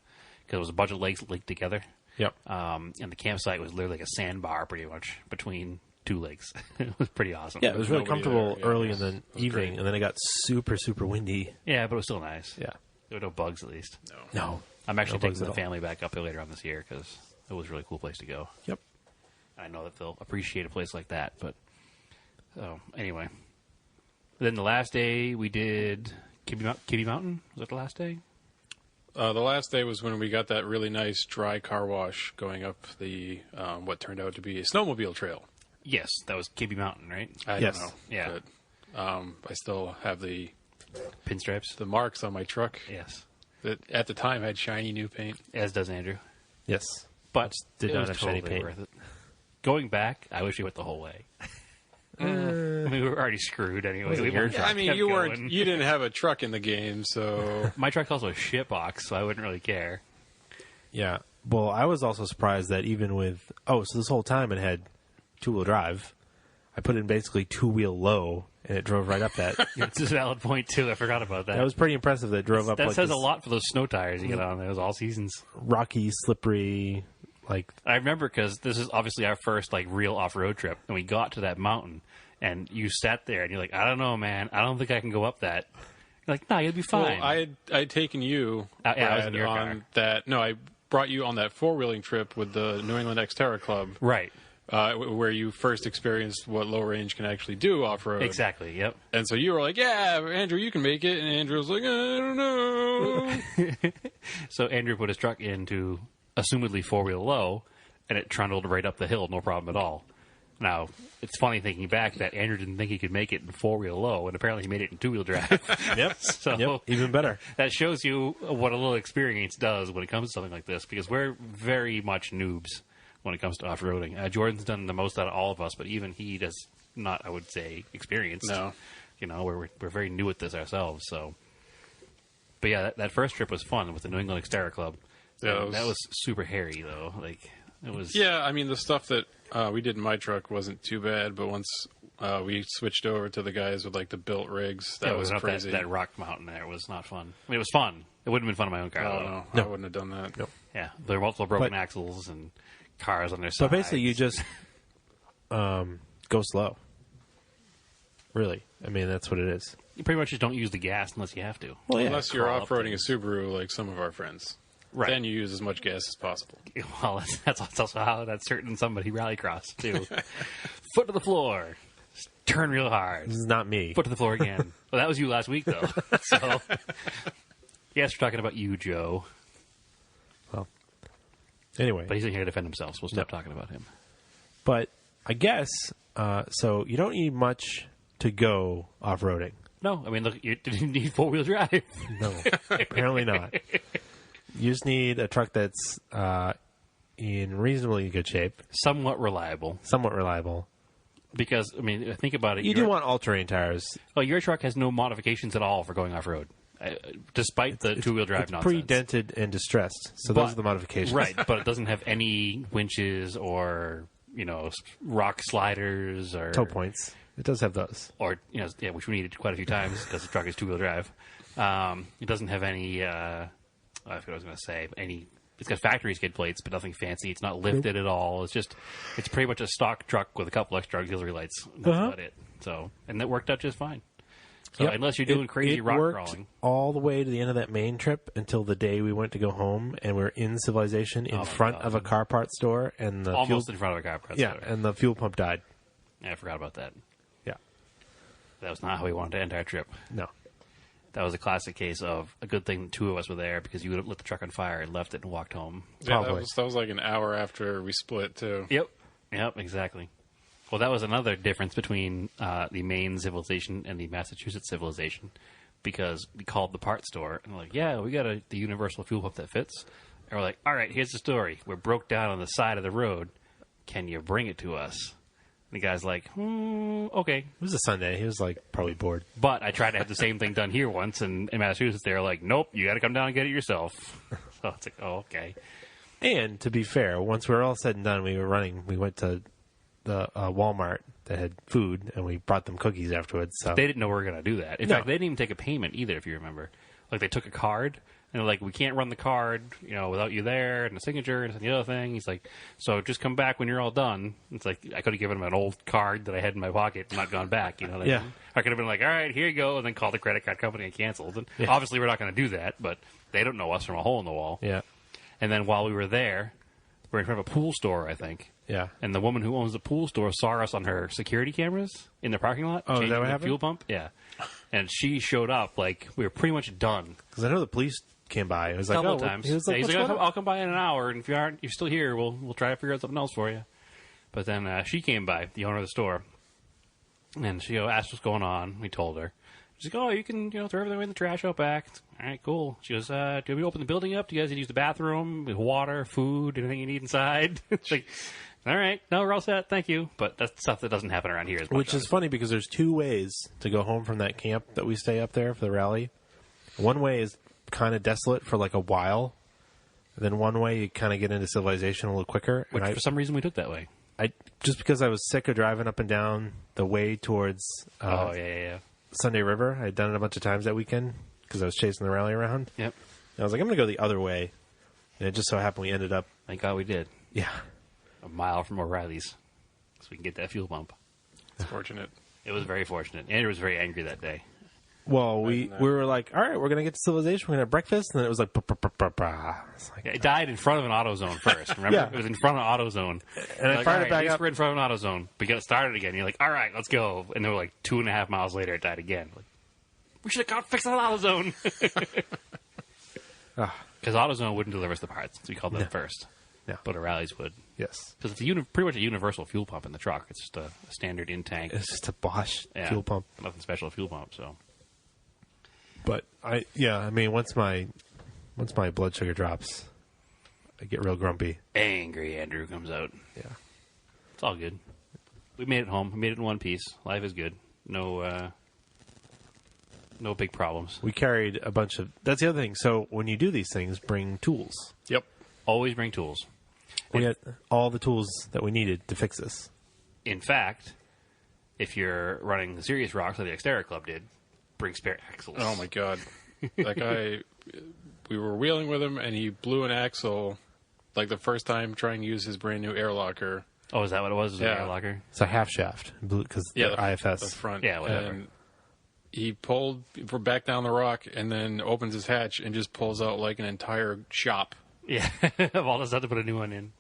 Because it was a bunch of lakes linked together. Yep. And the campsite was literally like a sandbar, pretty much, between two lakes. It was pretty awesome. Yeah, it was really Nobody comfortable there. Yeah, early it in the was evening, great. and then it got super, super windy. Yeah, but it was still nice. Yeah. There were no bugs, at least. No. I'm actually No bugs taking at the all. family back up there later on this year because it was a really cool place to go. Yep. I know that they'll appreciate a place like that, but so anyway. Then the last day we did Kitty Mountain. Was that the last day? The last day was when we got that really nice dry car wash going up the what turned out to be a snowmobile trail. Yes, that was Kibbe Mountain, right? I Yes. don't know. Yeah. But, I still have the Pinstripes. marks on my truck Yes, that at the time had shiny new paint. as does Andrew. Yes. But Did it not was have shiny totally paint. worth it. Going back, I wish we went the whole way. I mean, we were already screwed anyway. Wasn't We your went- truck. I mean, kept you going. weren't. You didn't have a truck in the game, so My truck's also a shitbox, so I wouldn't really care. Yeah. Well, I was also surprised that even with... Oh, so this whole time it had two-wheel drive. I put in basically two-wheel low, and it drove right up that. It's a valid point too. I forgot about that. That was pretty impressive that it drove up that like says this a lot for those snow tires you get on those all seasons. rocky, slippery, like... I remember because this is obviously our first like real off-road trip, and we got to that mountain, and you sat there, and you're like, I don't know, man. I don't think I can go up that. You're like, no, you'll be fine. well, I had taken you Yeah, I was Brad, in your on car. that. No, I brought you on that four-wheeling trip with the New England Xterra Club, Right. Where you first experienced what low range can actually do off road. Exactly. Yep. And so you were like, "Yeah, Andrew, you can make it." And Andrew was like, "I don't know." So Andrew put his truck into assumedly four-wheel low, and it trundled right up the hill, no problem at all. Now, it's funny thinking back that Andrew didn't think he could make it in four-wheel low, and apparently he made it in two-wheel drive. Yep. So Yep. Even better. that shows you what a little experience does when it comes to something like this, because we're very much noobs when it comes to off-roading. Jordan's done the most out of all of us, but even he does not, I would say, experienced. No. You know, we're very new at this ourselves, so... But yeah, that first trip was fun with the New England Xterra Club. Yeah, That was super hairy, though. Like, it was... Yeah, I mean, the stuff that we did in my truck wasn't too bad, but once we switched over to the guys with like the built rigs, that Yeah, was we went up crazy. that rock mountain there. It was not fun. I mean, it was fun. It wouldn't have been fun in my own car, Oh, though. no, I wouldn't have done that. Nope. Yeah, there were multiple broken But- axles and cars on their So sides. basically, you just go slow. Really. I mean, that's what it is. You pretty much just don't use the gas unless you have to. Well, yeah. Unless you're crawl up off-roading things. a Subaru like some of our friends. Right. Then you use as much gas as possible. Well, that's also how that certain somebody rallycross, too. Foot to the floor. Turn real hard. This is not me. Foot to the floor again. Well, that was you last week, though. So, yes, we're talking about you, Joe. Anyway. But he's in here to defend himself, so we'll stop talking about him. But I guess, so you don't need much to go off-roading. No, I mean, look, you didn't need four-wheel drive. No, apparently not. You just need a truck that's in reasonably good shape, Somewhat reliable. somewhat reliable. Because, I mean, think about it. You do want all-terrain tires. Well, your truck has no modifications at all for going off-road, despite the two-wheel drive It's nonsense. pre-dented and distressed, so But- those are the modifications. Right, but it doesn't have any winches or, rock sliders or... Tow points. It does have those. Or, which we needed quite a few times because the truck is two-wheel drive. It doesn't have any, I forget what I was going to say, it's got factory skid plates, but nothing fancy. It's not lifted at all. It's pretty much a stock truck with a couple extra auxiliary lights. That's about it. So, and that worked out just fine. So Yep. unless you're doing crazy it rock worked crawling. all the way to the end of that main trip until the day we went to go home, and we're in civilization in my front God. of a car parts store, and the Almost in front of a car press. fuel, and the fuel pump died. I forgot about that. Yeah, That was not how we wanted to end our trip. no, That was a classic case of a good thing the two of us were there because you would have lit the truck on fire and left it and walked home. Yeah, Probably. that was like an hour after we split too. Yep, exactly. Well, that was another difference between the Maine civilization and the Massachusetts civilization because we called the parts store and we're like, yeah, we got the universal fuel pump that fits. And we're like, all right, here's the story. We're broke down on the side of the road. Can you bring it to us? the guy's like, okay. It was a Sunday. He was like probably bored. But I tried to have the same thing done here once, and in Massachusetts, they're like, nope, you got to come down and get it yourself. So it's like, oh, okay. And to be fair, once we were all said and done, we went to the Walmart that had food, and we brought them cookies afterwards. So They didn't know we were going to do that. In No. fact, they didn't even take a payment either, if you remember. Like, they took a card, and they're like, we can't run the card, without you there, and a signature, and the other thing. He's like, so just come back when you're all done. It's like, I could have given him an old card that I had in my pocket and not gone back, Yeah. I could have been like, all right, here you go, and then called the credit card company and canceled. And obviously, we're not going to do that, but they don't know us from a hole in the wall. Yeah. And then while we were there, we're in front of a pool store, I think. Yeah. And the woman who owns the pool store saw us on her security cameras in the parking lot. Oh, is that changing what the happened? fuel pump? Yeah. And she showed up, like, we were pretty much done. Because I know the police came by. It was A like, couple oh, of times. He was like, he's what's like, going on? I'll come by in an hour, and if you're still here, we'll try to figure out something else for you. But then she came by, the owner of the store, and she asked what's going on. We told her. She's like, oh, you can throw everything away in the trash out back. All right, cool. She goes, do we open the building up? Do you guys need to use the bathroom with water, food, anything you need inside? It's like, all right, no, we're all set, thank you. But that's stuff that doesn't happen around here as much. Which is funny because there's two ways to go home from that camp that we stay up there for the rally. One way is kind of desolate for like a while. And then one way you kind of get into civilization a little quicker. Which, And for some reason, we took that way. I just because I was sick of driving up and down the way towards Yeah. Sunday River. I'd done it a bunch of times that weekend because I was chasing the rally around. Yep. And I was like, I'm going to go the other way. And it just so happened we ended up, Thank God we did. yeah. A mile from O'Reilly's, so we can get that fuel pump. It's fortunate. It was very fortunate. Andrew was very angry that day. Well, we were like, all right, we're going to get to civilization. We're going to have breakfast. And then it was like, It's like, Yeah, it died in front of an AutoZone first. Remember? Yeah. It was in front of AutoZone. And I Like, fired all it right, back at least up. we're in front of an AutoZone. We got it started again. You're like, all right, let's go. And then we're like 2.5 miles later, it died again. Like, we should have gone fix that AutoZone. Because AutoZone wouldn't deliver us the parts. So we called them first. No. But O'Reilly's would. Yes. Because it's pretty much a universal fuel pump in the truck. It's just a standard in-tank. It's just a Bosch fuel pump. Nothing special fuel pump, so. But I mean, once my blood sugar drops, I get real grumpy. Angry Andrew comes out. Yeah. It's all good. We made it home. We made it in one piece. Life is good. No big problems. We carried a bunch of. That's the other thing. So when you do these things, bring tools. Yep. Always bring tools. We had all the tools that we needed to fix this. In fact, if you're running the serious rocks like the Xterra Club did, bring spare axles. Oh my God, that guy. We were wheeling with him, and he blew an axle, like the first time trying to use his brand new air locker. Oh, is that what it was? Was it an Yeah. air locker? It's a half shaft because Yeah, the IFS. the front. Yeah, whatever. And he pulled back down the rock, and then opens his hatch and just pulls out like an entire shop. Yeah. I've just had to put a new one in.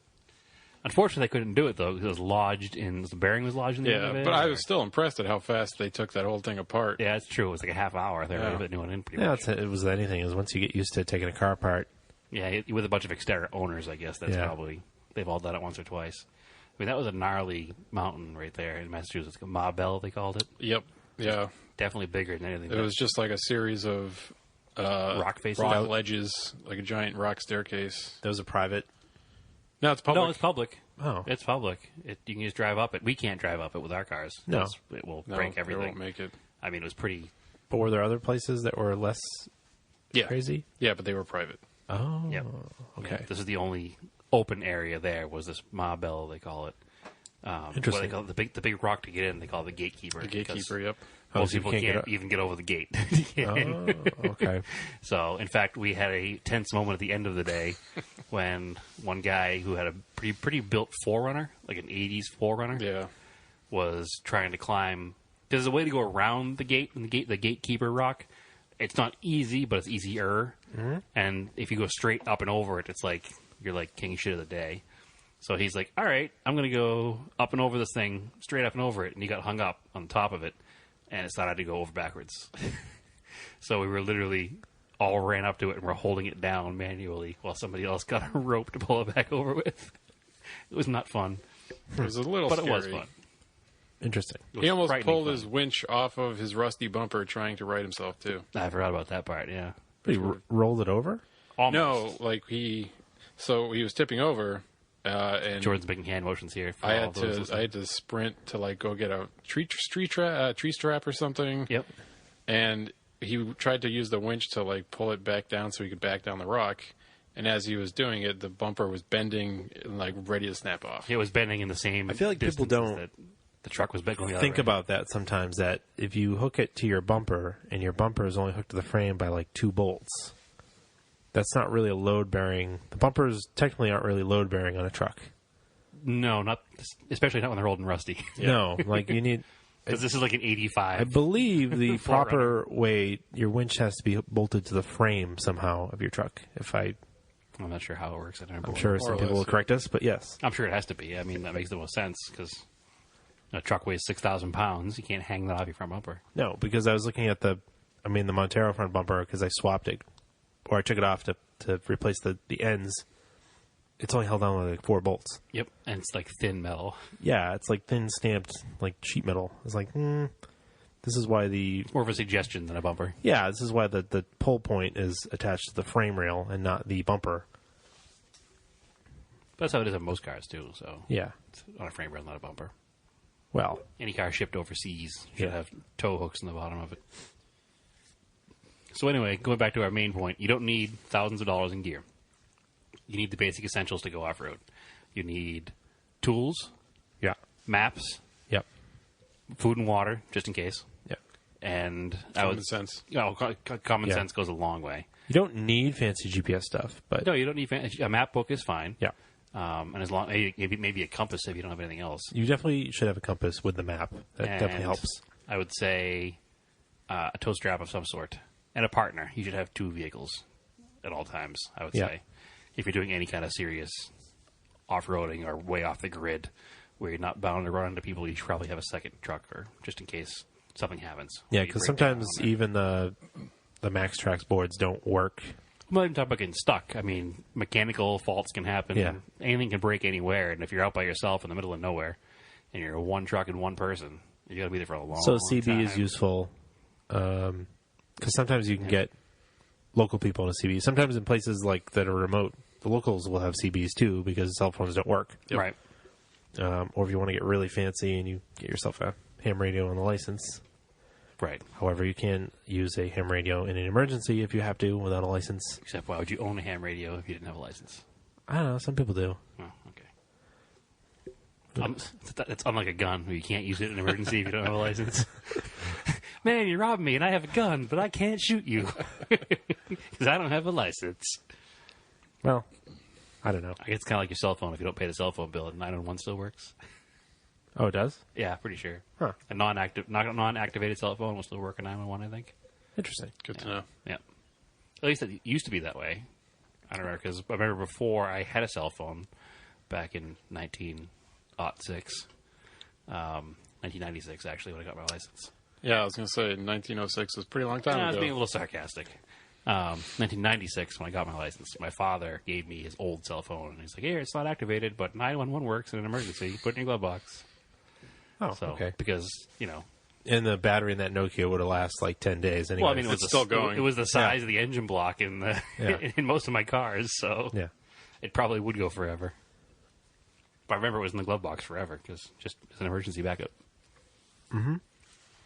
Unfortunately, they couldn't do it, though, because it was lodged in... The bearing was lodged in the end of Yeah, it. but I was still impressed at how fast they took that whole thing apart. Yeah, it's true. It was like a half hour. They were able to put a new one in pretty Yeah, much. it was anything. It was once you get used to taking a car apart. Yeah, with a bunch of Xterra owners, I guess. That's Yeah. probably... They've all done it once or twice. I mean, that was a gnarly mountain right there in Massachusetts. Ma Bell, they called it. Yep. Yeah. Definitely bigger than anything. It was just like a series of rock faces. rock ledges, like a giant rock staircase. That was a private. No, it's public. No, it's public. Oh. It's public. You can just drive up it. We can't drive up it with our cars. No. 'Cause it will No, break they everything. won't make it. I mean, it was pretty... But were there other places that were less Yeah. crazy? Yeah, but they were private. Oh. Yep. Okay. Yeah, this is the only open area there. Was this Ma Bell, they call it. Interesting. What they call it, the big rock to get in. They call it the gatekeeper. The gatekeeper, because yep. Most so you people can't get can't up- even get over the gate. Oh, okay. So, in fact, we had a tense moment at the end of the day when one guy who had a pretty built 4Runner, like an 80s 4Runner, Yeah. was trying to climb. There's a way to go around the gate, and the gatekeeper rock. It's not easy, but it's easier. Mm-hmm. And if you go straight up and over it, it's like you're like king shit of the day. So he's like, all right, I'm going to go up and over this thing, straight up and over it. And he got hung up on the top of it, and it started to go over backwards. So we were literally all ran up to it, and we're holding it down manually while somebody else got a rope to pull it back over with. It was not fun, It was a little but scary. it was fun. Interesting. It was He almost frightening pulled fun. his winch off of his rusty bumper trying to right himself, too. I forgot about that part, yeah. But he rolled it over? Almost. No, like he was tipping over, and Jordan's making hand motions here. For I all had of those to listening. I had to sprint to like go get a tree strap or something. Yep. And he tried to use the winch to like pull it back down so he could back down the rock. And as he was doing it, the bumper was bending and like ready to snap off. It was bending in the same. I feel like people distance don't that the truck was going the other think way. about that sometimes, that if you hook it to your bumper and your bumper is only hooked to the frame by like 2 bolts, that's not really a load bearing. The bumpers technically aren't really load bearing on a truck. No, not especially not when they're old and rusty. No, like you need. Because this is like an 85. I believe the Forerunner. proper way, your winch has to be bolted to the frame somehow of your truck. I'm not sure how it works. I'm sure some people will correct us, but yes. I'm sure it has to be. I mean, that makes the most sense because a truck weighs 6,000 pounds. You can't hang that off your front bumper. No, because I was looking at the Montero front bumper because I swapped it, or I took it off to replace the ends. It's only held on with like 4 bolts. Yep, and it's like thin metal. Yeah, it's like thin stamped like sheet metal. It's like, this is why More of a suggestion than a bumper. this is why the pull point is attached to the frame rail and not the bumper. That's how it is on most cars too. So Yeah. it's on a frame rail, not a bumper. Well, Any car shipped overseas should Yeah. have tow hooks in the bottom of it. So anyway, going back to our main point, you don't need thousands of dollars in gear. You need the basic essentials to go off-road. You need tools, yeah. maps, Yep. food and water, just in case. Yep. And Common sense. Common Yeah. sense goes a long way. You don't need fancy GPS stuff, but No, you don't need a map book is fine. yeah. And as long maybe a compass if you don't have anything else. You definitely should have a compass with the map. That definitely And helps. I would say a tow strap of some sort and a partner. You should have 2 vehicles at all times. I would Yeah. say if you're doing any kind of serious off-roading or way off the grid where you're not bound to run into people, you should probably have a second truck or just in case something happens. Yeah, You because break down sometimes on it. even the Max Trax boards don't work. I'm not even talking about getting stuck. I mean, mechanical faults can happen. Yeah. Anything can break anywhere. And if you're out by yourself in the middle of nowhere and you're one truck and one person, you got to be there for a long, So long CB time. is useful because sometimes you can get local people in a CB. Sometimes in places like that are remote, the locals will have CBs too because cell phones don't work. Right. Or if you want to get really fancy and you get yourself a ham radio on the license. Right. However, you can use a ham radio in an emergency if you have to without a license. Except, why would you own a ham radio if you didn't have a license? I don't know. Some people do. Oh, okay. It's unlike a gun where you can't use it in an emergency if you don't have a license. Man, you robbed me and I have a gun, but I can't shoot you because I don't have a license. Well, I don't know. I guess it's kind of like your cell phone. If you don't pay the cell phone bill, 911 still works. Oh, it does? Yeah, pretty sure. Huh. A non-activated cell phone will still work on 911, I think. Interesting. Good to know. Yeah. At least it used to be that way. I don't know, because I remember before I had a cell phone back in 1996, 1996 actually, when I got my license. Yeah, I was going to say 1906 was a pretty long time I was ago. being a little sarcastic. 1996, when I got my license, my father gave me his old cell phone, and he's like, "Here, it's not activated, but 911 works in an emergency. Put it in your glove box." Oh, So, okay. because, And the battery in that Nokia would have lasted like 10 days anyway. well, I mean, it was It's still the, going. It was the size of the engine block in Yeah. in most of my cars, so yeah. it probably would go forever. But I remember it was in the glove box forever, because just as an emergency backup. Mm-hmm.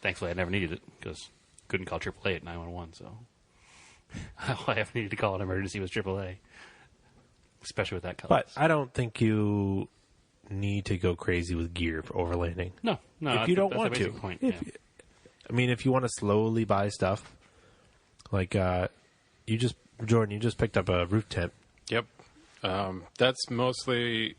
Thankfully, I never needed it, because couldn't call AAA at 911, so all I ever needed to call an emergency was AAA, especially with that color. But I don't think you need to go crazy with gear for overlanding. No, If you don't that's want the to. basic point. If Yeah. if you want to slowly buy stuff, like Jordan, you just picked up a roof tent. Yep. That's mostly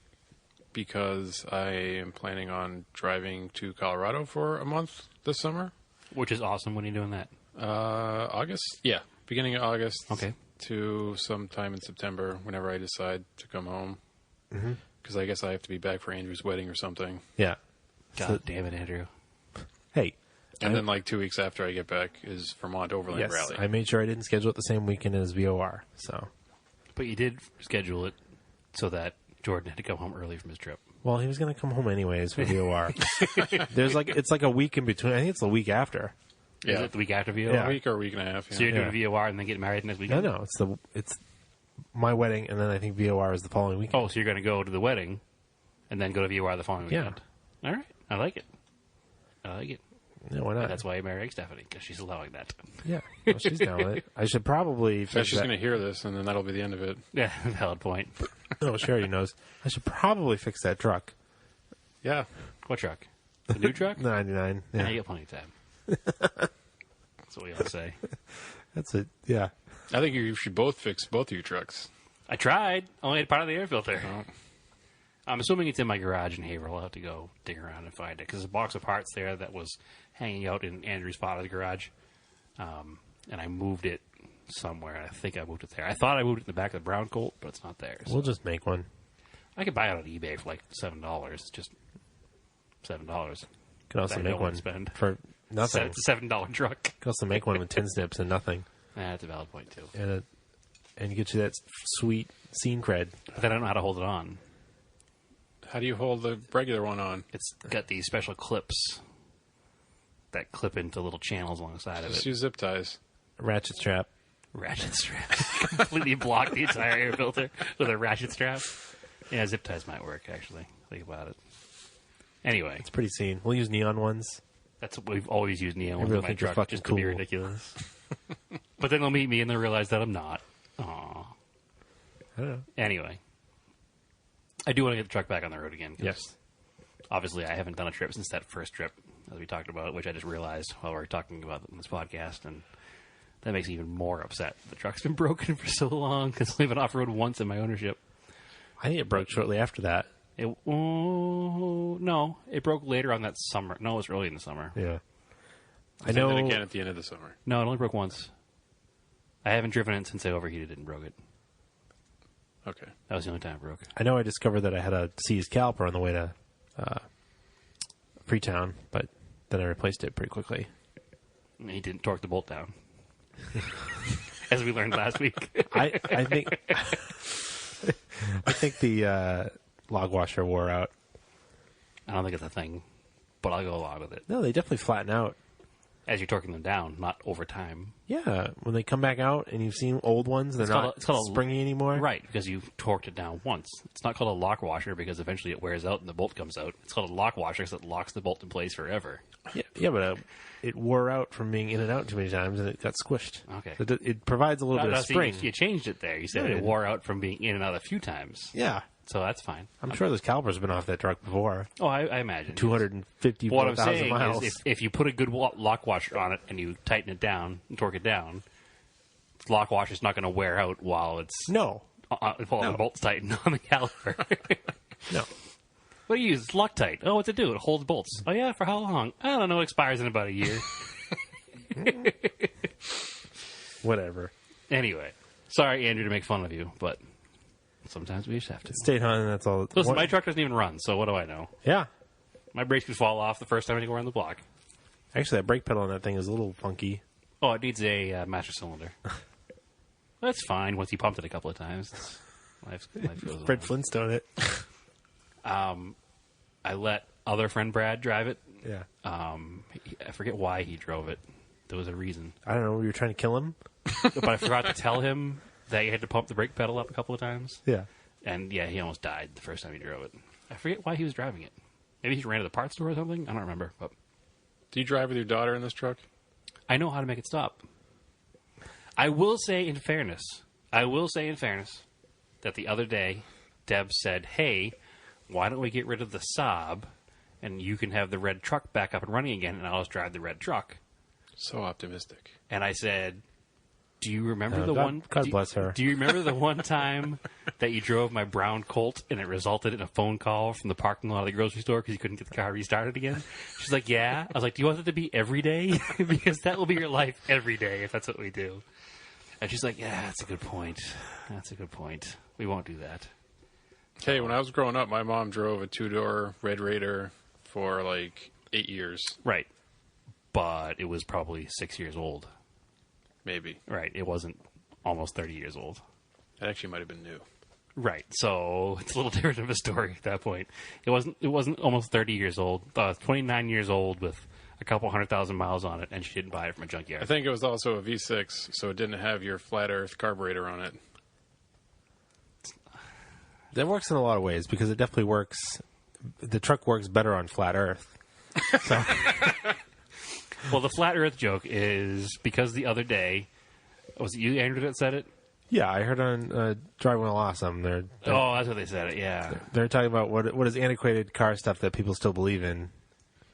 because I am planning on driving to Colorado for a month this summer. Which is awesome. When are you doing that? August? Yeah, beginning of August. Okay. To sometime in September, whenever I decide to come home. Mm-hmm. Because I guess I have to be back for Andrew's wedding or something. Yeah. God So- damn it, Andrew. Hey. And then like 2 weeks after I get back is Vermont Overland Yes, Rally. I made sure I didn't schedule it the same weekend as VOR. So, But you did schedule it so that Jordan had to come home early from his trip. well, he was going to come home anyways for VOR. It's like a week in between. I think it's the week after. Is it the week after VOR? Yeah. A week or a week and a half. Yeah. So you're Yeah. doing VOR and then getting married next weekend? No, it's my wedding, and then I think VOR is the following weekend. Oh, so you're going to go to the wedding and then go to VOR the following weekend? All right. I like it. Yeah, why not? And that's why I married Stephanie, because she's allowing that. Yeah, well, she's down with it. I should probably Yeah, fix she's that. going to hear this, and then that'll be the end of it. Yeah, valid point. No, she already knows. I should probably fix that truck. Yeah. What truck? The new truck? The 99. Yeah, Yeah, you got plenty of time. That's what we all say. that's it. Yeah. I think you should both fix both of your trucks. I tried. Only had part of the air filter. Oh. I'm assuming it's in my garage in Haverhill. I'll have to go dig around and find it, because there's a box of parts there that was hanging out in Andrew's father's garage. And I moved it somewhere. I think I moved it there. I thought I moved it in the back of the brown Colt, but it's not there. So We'll just make one. I could buy it on eBay for like $7. It's just $7. Could also I make don't one spend. for nothing. It's a $7 truck. Could also make one with tin snips and nothing, That's a valid point too. and get you that sweet scene cred. But then I don't know how to hold it on. How do you hold the regular one on? It's got these special clips that clip into little channels alongside of Just it. use zip ties. Ratchet strap. Ratchet strap. Completely block the entire air filter with a ratchet strap. Yeah, zip ties might work, actually. Think about it. Anyway, It's pretty scene. We'll use neon ones. that's what we've always used neon ones Everybody in my think you're truck fucking just to be cool. ridiculous. But then they'll meet me and they'll realize that I'm not. Aww. I don't know. Anyway. I do want to get the truck back on the road again. 'Cause Yes. obviously, I haven't done a trip since that first trip, as we talked about, which I just realized while we were talking about it in this podcast, and that makes me even more upset. The truck's been broken for so long because I've been off-road once in my ownership. I think it broke shortly after that. No, it broke later on that summer. No, it was early in the summer. Yeah. I And know. then again at the end of the summer. No, it only broke once. I haven't driven it since I overheated it and broke it. Okay. That was the only time it broke. I know. I discovered that I had a seized caliper on the way to Freetown, but then I replaced it pretty quickly. And he didn't torque the bolt down. As we learned last week. I think I think the log washer wore out. I don't think it's a thing, but I'll go along with it. No, they definitely flatten out. As you're torquing them down, not over time. Yeah, when they come back out and you've seen old ones, they're not it's called a- springy anymore. Right, because you torqued it down once. It's not called a lock washer because eventually it wears out and the bolt comes out. It's called a lock washer because it locks the bolt in place forever. Yeah, but it wore out from being in and out too many times, and it got squished. Okay. So it provides a little bit of See, spring. you changed it there. You said No, I it didn't. wore out from being in and out a few times. Yeah, So that's fine. I'm sure those calipers have been off that truck before. Oh, I imagine. 250,000 What I'm saying miles. is if you put a good lock washer on it and you tighten it down and torque it down, the lock washer's not going to wear out while it's no, the No. bolt's tightened on the caliper. no. What do you use? It's Loctite. Oh, what's it do? It holds bolts. Oh, yeah? For how long? I don't know. It expires in about a year. Whatever. Anyway. Sorry, Andrew, to make fun of you, but sometimes we just have to. Stayed on, and that's all. Listen, my truck doesn't even run, so what do I know? Yeah. My brakes could fall off the first time I go around the block. Actually, that brake pedal on that thing is a little funky. Oh, it needs a master cylinder. That's fine once you pumped it a couple of times. Life goes Fred on. Flintstone it. I let other friend Brad drive it. Yeah. I forget why he drove it. There was a reason. I don't know. You were trying to kill him? But I forgot to tell him that he had to pump the brake pedal up a couple of times. Yeah. And yeah, he almost died the first time he drove it. I forget why he was driving it. Maybe he ran to the parts store or something? I don't remember. But Do you drive with your daughter in this truck? I know how to make it stop. I will say in fairness, that the other day, Deb said, hey, why don't we get rid of the Saab and you can have the red truck back up and running again and I'll just drive the red truck. So optimistic. And I said, do you remember Oh, the God- one? God do- bless her. Do you remember the one time that you drove my brown Colt and it resulted in a phone call from the parking lot of the grocery store because you couldn't get the car restarted again? She's like, yeah. I was like, do you want it to be every day? Because that will be your life every day if that's what we do. And she's like, yeah, that's a good point. That's a good point. We won't do that. Hey, when I was growing up, my mom drove a two-door Red Raider for like 8 years, Right. But it was probably 6 years old. maybe. Right. It wasn't almost 30 years old. It actually might have been new. Right. So it's a little different of a story at that point. It wasn't almost 30 years old. 29 years old with a couple 100,000 miles on it, and she didn't buy it from a junkyard. I think it was also a V6, so it didn't have your flat earth carburetor on it. That works in a lot of ways because it definitely works. The truck works better on flat Earth. So. Well, the flat Earth joke is because the other day, was it you, Andrew, that said it? Yeah, I heard on Driving While Awesome. Oh, that's what they said it. Yeah, they're talking about what is antiquated car stuff that people still believe in.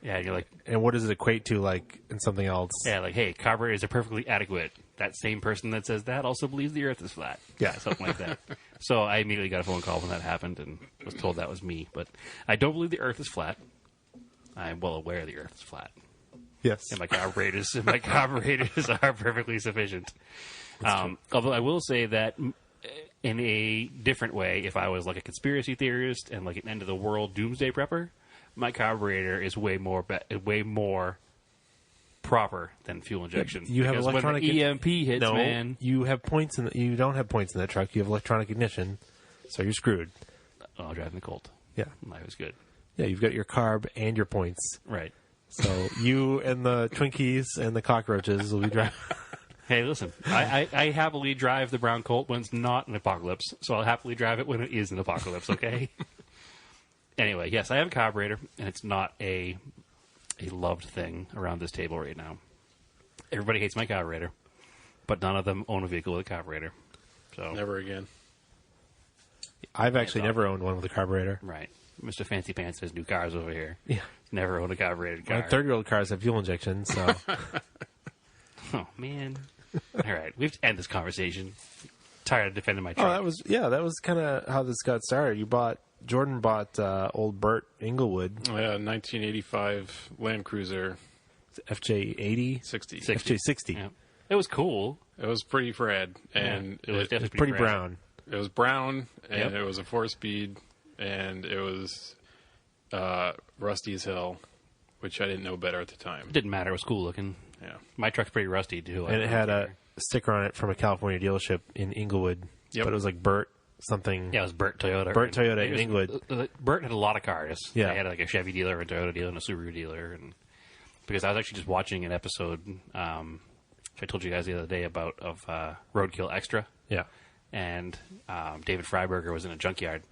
yeah. You're like, And what does it equate to, like, in something else? yeah, like, hey, carburetors are perfectly adequate. That same person that says that also believes the Earth is flat. Yeah. Something like that. So I immediately got a phone call when that happened and was told that was me. But I don't believe the Earth is flat. I'm well aware the Earth is flat. Yes. And my carburetors are perfectly sufficient. Although I will say that in a different way, if I was like a conspiracy theorist and like an end of the world doomsday prepper, my carburetor is way more proper than fuel injection. You have because electronic when the EMP hits, no, man. you have points you don't have points in that truck. You have electronic ignition, so you're screwed. Oh, driving the Colt. Yeah. Life is good. Yeah, you've got your carb and your points. Right. So you and the Twinkies and the cockroaches will be driving. Hey, listen, I happily drive the brown Colt when it's not an apocalypse, so I'll happily drive it when it is an apocalypse, okay? Anyway, yes, I have a carburetor, and it's not a loved thing around this table right now. Everybody hates my carburetor, but none of them own a vehicle with a carburetor. So Never again. I've actually never owned one with a carburetor. Right. Mr. Fancy Pants has new cars over here. Yeah. Never owned a carbureted car. My 30-year-old cars have fuel injection, so... Oh, man. All right, we have to end this conversation. Tired of defending my truck. that was kind of how this got started. Jordan bought old Burt Inglewood. Yeah, 1985 Land Cruiser FJ80? 60. FJ60. Yeah. It was cool. It was pretty Fred, and it was It's definitely pretty crazy. brown. it was brown, and Yep. it was a 4-speed, and it was rusty as hell, which I didn't know better at the time. It didn't matter. It was cool looking. Yeah. My truck's pretty rusty, too. And it had a sticker on it from a California dealership in Inglewood. Yep. But it was like Burt something. Yeah, it was Burt Toyota. Burt Toyota It in was- Inglewood. Burt had a lot of cars. Yeah. They had like a Chevy dealer, a Toyota dealer, and a Subaru dealer. And because I was actually just watching an episode, which I told you guys the other day about, of Roadkill Extra. Yeah. And David Freiberger was in a junkyard,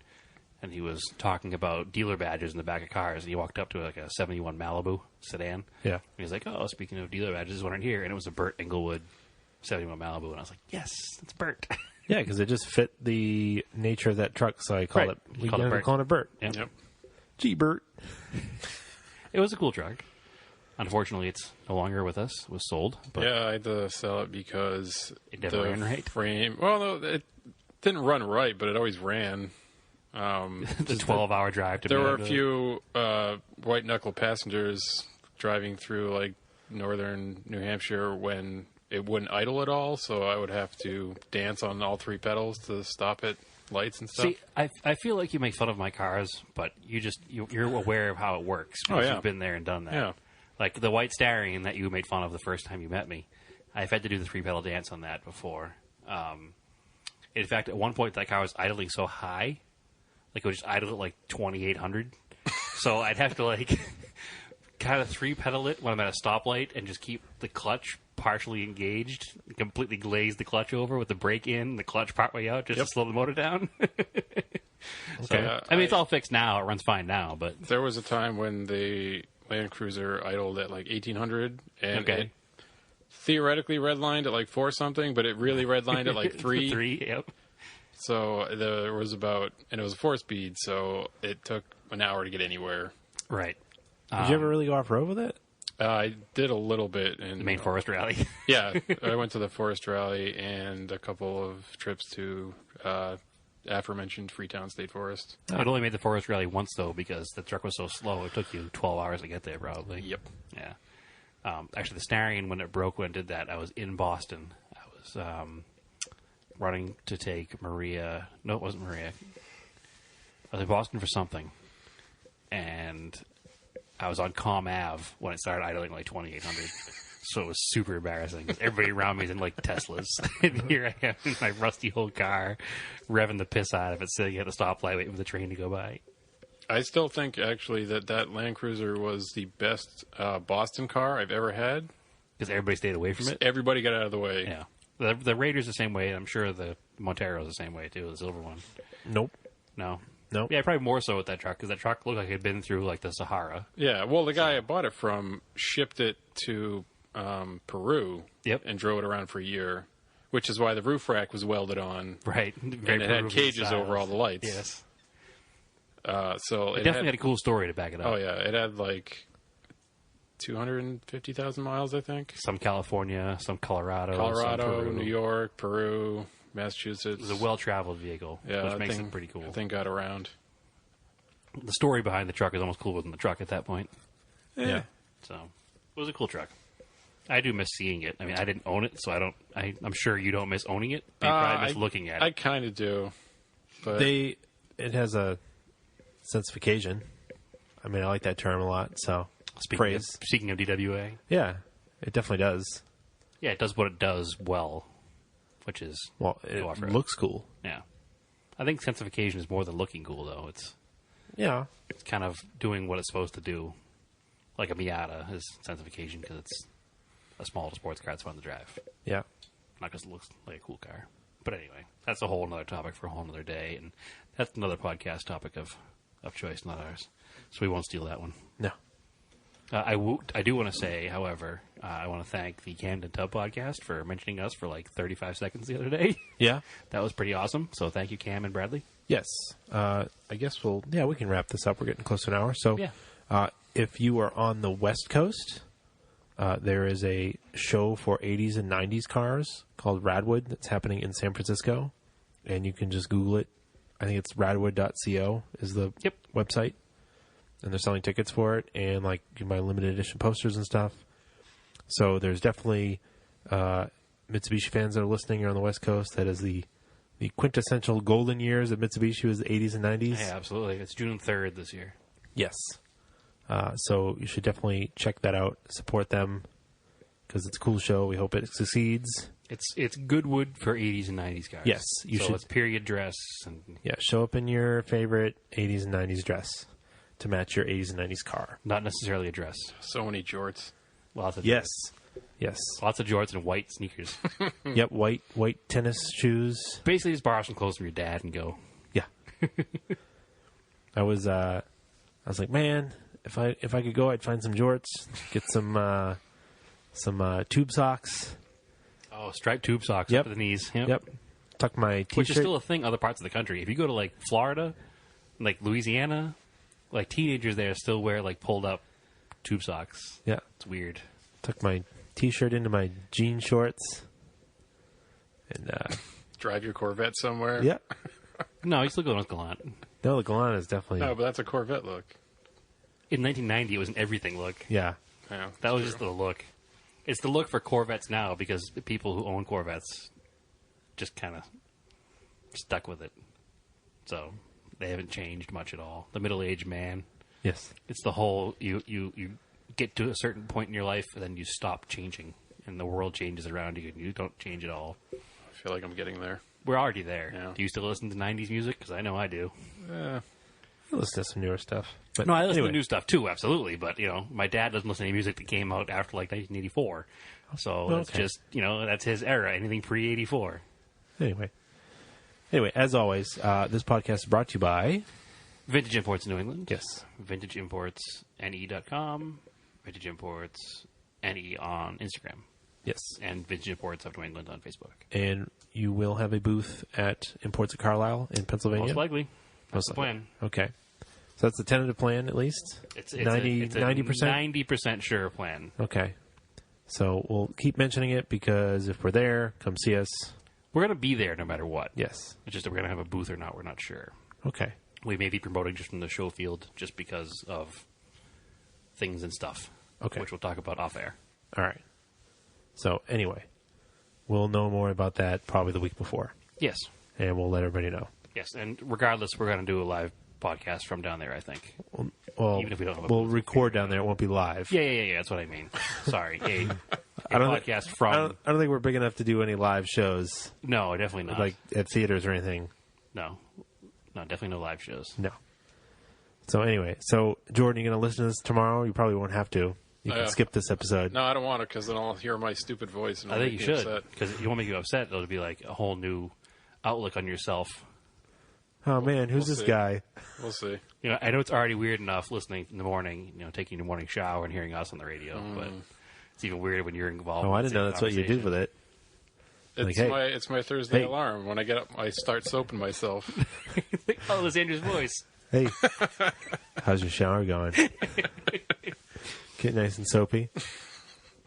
and he was talking about dealer badges in the back of cars. And he walked up to like a 71 Malibu sedan. Yeah. And he's like, "Oh, speaking of dealer badges, there's one right here." And it was a Burt Inglewood 71 Malibu. And I was like, "Yes, it's Burt." Yeah, because it just fit the nature of that truck, so I called Right. it. We Called it ended up Burt. calling it Burt. Yep. Yep. Gee, Burt. It was a cool truck. Unfortunately, it's no longer with us. It was sold. But Yeah, I had to sell it because It never ran right? frame. Well, no, it didn't run right, but it always ran. the 12-hour drive to There were a Manhattan. few white knuckle passengers driving through like northern New Hampshire when it wouldn't idle at all, so I would have to dance on all 3 pedals to stop at lights and stuff. See, I feel like you make fun of my cars, but you're aware of how it works because yeah. you've been there and done that. Yeah. Like the white Starion that you made fun of the first time you met me, I've had to do the 3-pedal dance on that before. In fact, at one point that car was idling so high, like it would just idle at like 2,800. So I'd have to like kind of 3-pedal it when I'm at a stoplight and just keep the clutch partially engaged, completely glaze the clutch over with the brake in, the clutch partway out, just to slow the motor down. Okay. I mean, it's all fixed now. It runs fine now, but There was a time when the Land Cruiser idled at like 1,800, and Okay. it theoretically redlined at like 4 something, but it really redlined at like 3. 3, yep. So there was and it was a 4-speed, so it took an hour to get anywhere. Right. Did you ever really go off-road with it? I did a little bit in The main forest rally. Yeah, I went to the Forest Rally and a couple of trips to aforementioned Freetown State Forest. I'd only made the forest rally once, though, because the truck was so slow. It took you 12 hours to get there, probably. Yep. Yeah. Actually, the Starion, when it broke, when it did that, I was in Boston. I was running to take Maria. No, it wasn't Maria. I was in Boston for something. And I was on Com Ave when it started idling like 2,800. So it was super embarrassing. 'Cause everybody around me is in like Teslas. And here I am in my rusty old car, revving the piss out of it, sitting at the stoplight waiting for the train to go by. I still think, actually, that Land Cruiser was the best Boston car I've ever had. Because everybody stayed away from it. Everybody got out of the way. Yeah. The Raider's the same way. I'm sure the Montero's the same way, too, the silver one. Nope. No. Nope. Yeah, probably more so with that truck, because that truck looked like it had been through, like, the Sahara. Yeah, well, the guy I bought it from shipped it to Peru Yep. and drove it around for a year, which is why the roof rack was welded on. Right. And it had cages over all the lights. Yes. So It definitely had a cool story to back it up. Oh, yeah. It had, like, 250,000 miles, I think. Some California, some Colorado, some Colorado, Peru. New York, Peru, Massachusetts. It was a well-traveled vehicle, Yeah, which that makes thing, it pretty cool. I think got around. The story behind the truck is almost cooler than the truck at that point. Yeah. So it was a cool truck. I do miss seeing it. I mean, I didn't own it, so I don't. I'm sure you don't miss owning it. But you probably miss looking at I it. kind of do. But It has a sense of occasion. I mean, I like that term a lot. So praise. Speaking of DWA, Yeah, it definitely does. yeah, it does what it does well, which is Well, go it off-road. looks cool. Yeah. I think sense of occasion is more than looking cool, though. It's Yeah. kind of doing what it's supposed to do. Like a Miata is sense of occasion because it's a small sports car that's fun to drive. Yeah. Not because it looks like a cool car. But anyway, that's a whole other topic for a whole other day, and that's another podcast topic of choice, not ours. So we won't steal that one. No. I do want to say, however, I want to thank the Camden Tub podcast for mentioning us for like 35 seconds the other day. Yeah. That was pretty awesome. So thank you, Cam and Bradley. Yes. I guess we can wrap this up. We're getting close to an hour. So Yeah. if you are on the West Coast, there is a show for 80s and 90s cars called Radwood that's happening in San Francisco. And you can just Google it. I think it's radwood.co is the Yep. website. And they're selling tickets for it. And like you can buy limited edition posters and stuff. So there's definitely Mitsubishi fans that are listening here on the West Coast. That is the quintessential golden years of Mitsubishi was the 80s and 90s. Yeah, absolutely. It's June 3rd this year. Yes. So you should definitely check that out. Support them because it's a cool show. We hope it succeeds. It's good wood for 80s and 90s cars. Yes, you so should. it's period dress and Yeah, show up in your favorite 80s and 90s dress to match your 80s and 90s car. not necessarily a dress. so many jorts. Lots of Yes. Yes. lots of jorts and white sneakers. Yep, white tennis shoes. Basically, just borrow some clothes from your dad and go. Yeah. I was like, man, if I could go, I'd find some jorts, get some tube socks. Oh, striped tube socks Yep. up to the knees. Yep. Tuck my t-shirt. Which is still a thing other parts of the country. If you go to like Florida, like Louisiana, like teenagers there still wear like pulled up tube socks. Yeah. It's weird. Tuck my t-shirt into my jean shorts. And Drive your Corvette somewhere. yeah. No, you still go with Gallant. No, the Galant is definitely No, but that's a Corvette look. In 1990, it was an everything look. yeah. Yeah, That was just the look. It's the look for Corvettes now because the people who own Corvettes just kind of stuck with it. So they haven't changed much at all. The middle-aged man. Yes. It's the whole you get to a certain point in your life and then you stop changing and the world changes around you and you don't change at all. I feel like I'm getting there. We're already there. Yeah. Do you still listen to 90s music? Because I know I do. I listen to some newer stuff. But No, I listen anyway. to new stuff too, absolutely. But, my dad doesn't listen to any music that came out after like 1984. So it's Okay. just, that's his era. Anything pre-84. Anyway, as always, this podcast is brought to you by Vintage Imports New England. yes, VintageImportsNE.com. Vintage Imports NE on Instagram. yes, And Vintage Imports of New England on Facebook. and you will have a booth at Imports of Carlisle in Pennsylvania. Most likely. That's Most the likely. plan. Okay, so that's the tentative plan, at least. It's 90%. 90% sure plan. Okay, so we'll keep mentioning it because if we're there, come see us. We're going to be there no matter what. Yes. It's just that we're going to have a booth or not, we're not sure. Okay. We may be promoting just from the show field just because of things and stuff. Okay. Which we'll talk about off air. All right. So anyway, we'll know more about that probably the week before, Yes. and we'll let everybody know. Yes. And regardless, we're going to do a live podcast from down there, I think. Well, Even if we don't have a we'll booth. record down there. It won't be live. Yeah. That's what I mean. Sorry. A I don't podcast I from. don't think we're big enough to do any live shows No, definitely not. like at theaters or anything. No, definitely no live shows. No. So anyway, Jordan, you going to listen to this tomorrow? You probably won't have to. You can skip this episode. No, I don't want to because then I'll hear my stupid voice. And I it'll think you make me should upset. because it won't make you upset. It'll be like a whole new outlook on yourself. Oh man, who's we'll this see. guy? We'll see. You know, I know it's already weird enough listening in the morning, you know, taking your morning shower and hearing us on the radio, but it's even weirder when you're involved. Oh, I in didn't the know same that's what you did with it. It's Like, hey. it's my Thursday Hey. alarm. When I get up, I start soaping myself. Oh, there's Andrew's voice. Hey, how's your shower going? Get nice and soapy.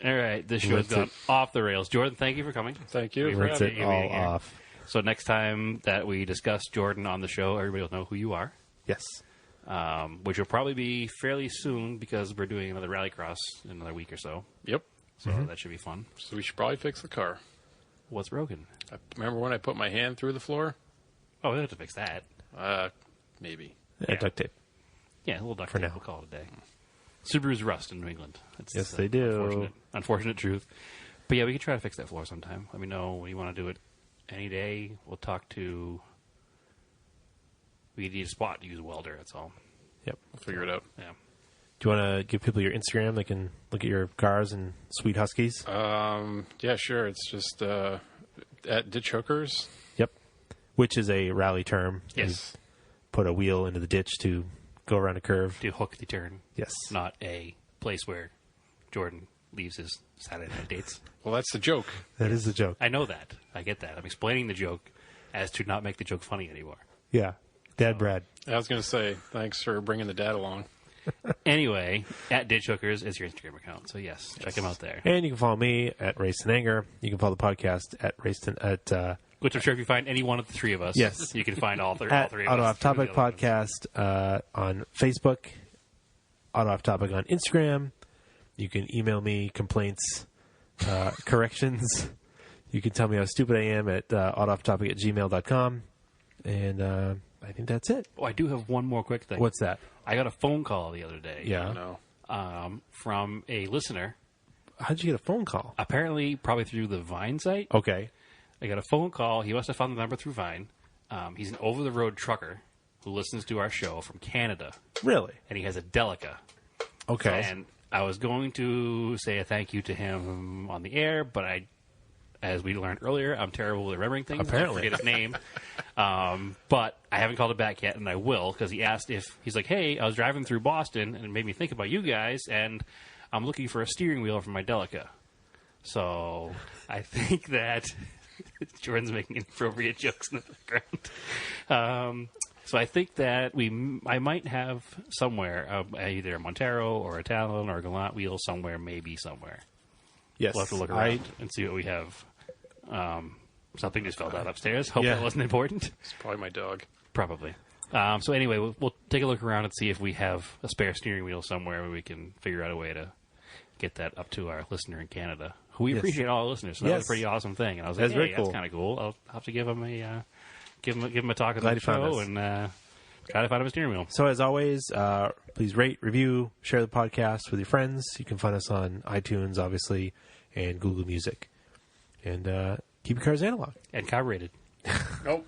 All right, this show's Rinse gone it. off the rails. Jordan, thank you for coming. Thank you. We for rinse having Rinse me. it you all being here. off. So next time that we discuss Jordan on the show, everybody will know who you are, Yes. which will probably be fairly soon because we're doing another rallycross in another week or so. Yep. So that should be fun. So we should probably fix the car. What's broken? Remember when I put my hand through the floor? Oh, we don't have to fix that. Maybe. Yeah, duct tape. Yeah, a little duct For tape. now. We'll call it a day. Subarus rust in New England. That's Yes, they do. Unfortunate truth. But yeah, we can try to fix that floor sometime. Let me know when you want to do it. Any day. We'll talk to. We need a spot to use a welder. That's all. Yep. We'll figure it out. Yeah. Do you want to give people your Instagram? They can look at your cars and sweet huskies. Yeah, sure. It's just at Ditch Hookers. Yep. Which is a rally term. Yes. You put a wheel into the ditch to go around a curve. To hook the turn. Yes. Not a place where Jordan leaves his Saturday night dates. Well, that's the joke. That is the joke. I know that. I get that. I'm explaining the joke as to not make the joke funny anymore. Yeah. Dad Brad. I was going to say, thanks for bringing the dad along. Anyway, at Ditch Hookers is your Instagram account. So yes, check him out there. And you can follow me at Race and Anger. You can follow the podcast at Which I'm sure if you find any one of the three of us, Yes. you can find all three of at us. Auto Off Topic through the other ones. Podcast on Facebook, Auto Off Topic on Instagram. You can email me complaints, corrections. You can tell me how stupid I am at autoofftopic@gmail.com. And I think that's it. Oh, I do have one more quick thing. What's that? I got a phone call the other day. Yeah. No. From a listener. How'd you get a phone call? Apparently, probably through the Vine site. Okay. I got a phone call. He must have found the number through Vine. He's an over-the-road trucker who listens to our show from Canada, Really? and he has a Delica. Okay. And I was going to say a thank you to him on the air, but as we learned earlier, I'm terrible with remembering things. Apparently. I forget his name. But I haven't called it back yet, and I will, because he asked he's like, hey, I was driving through Boston, and it made me think about you guys, and I'm looking for a steering wheel for my Delica. So I think that Jordan's making inappropriate jokes in the background. So I think that I might have somewhere, either a Montero or a Talon or a Gallant wheel somewhere, maybe somewhere. Yes. We'll have to look around and see what we have. Something just fell down upstairs. Hope Yeah. that wasn't important. It's probably my dog. Probably. So anyway, we'll take a look around and see if we have a spare steering wheel somewhere where we can figure out a way to get that up to our listener in Canada, who we Yes. appreciate all our listeners. So that was Yes. a pretty awesome thing. And I was like, That's hey, very that's cool. kind of cool. I'll have to give him a talk on Glad the he found show us. and try to find him a steering wheel. So as always, please rate, review, share the podcast with your friends. You can find us on iTunes, obviously, and Google Music. And keep your cars analog. And carbureted. Nope.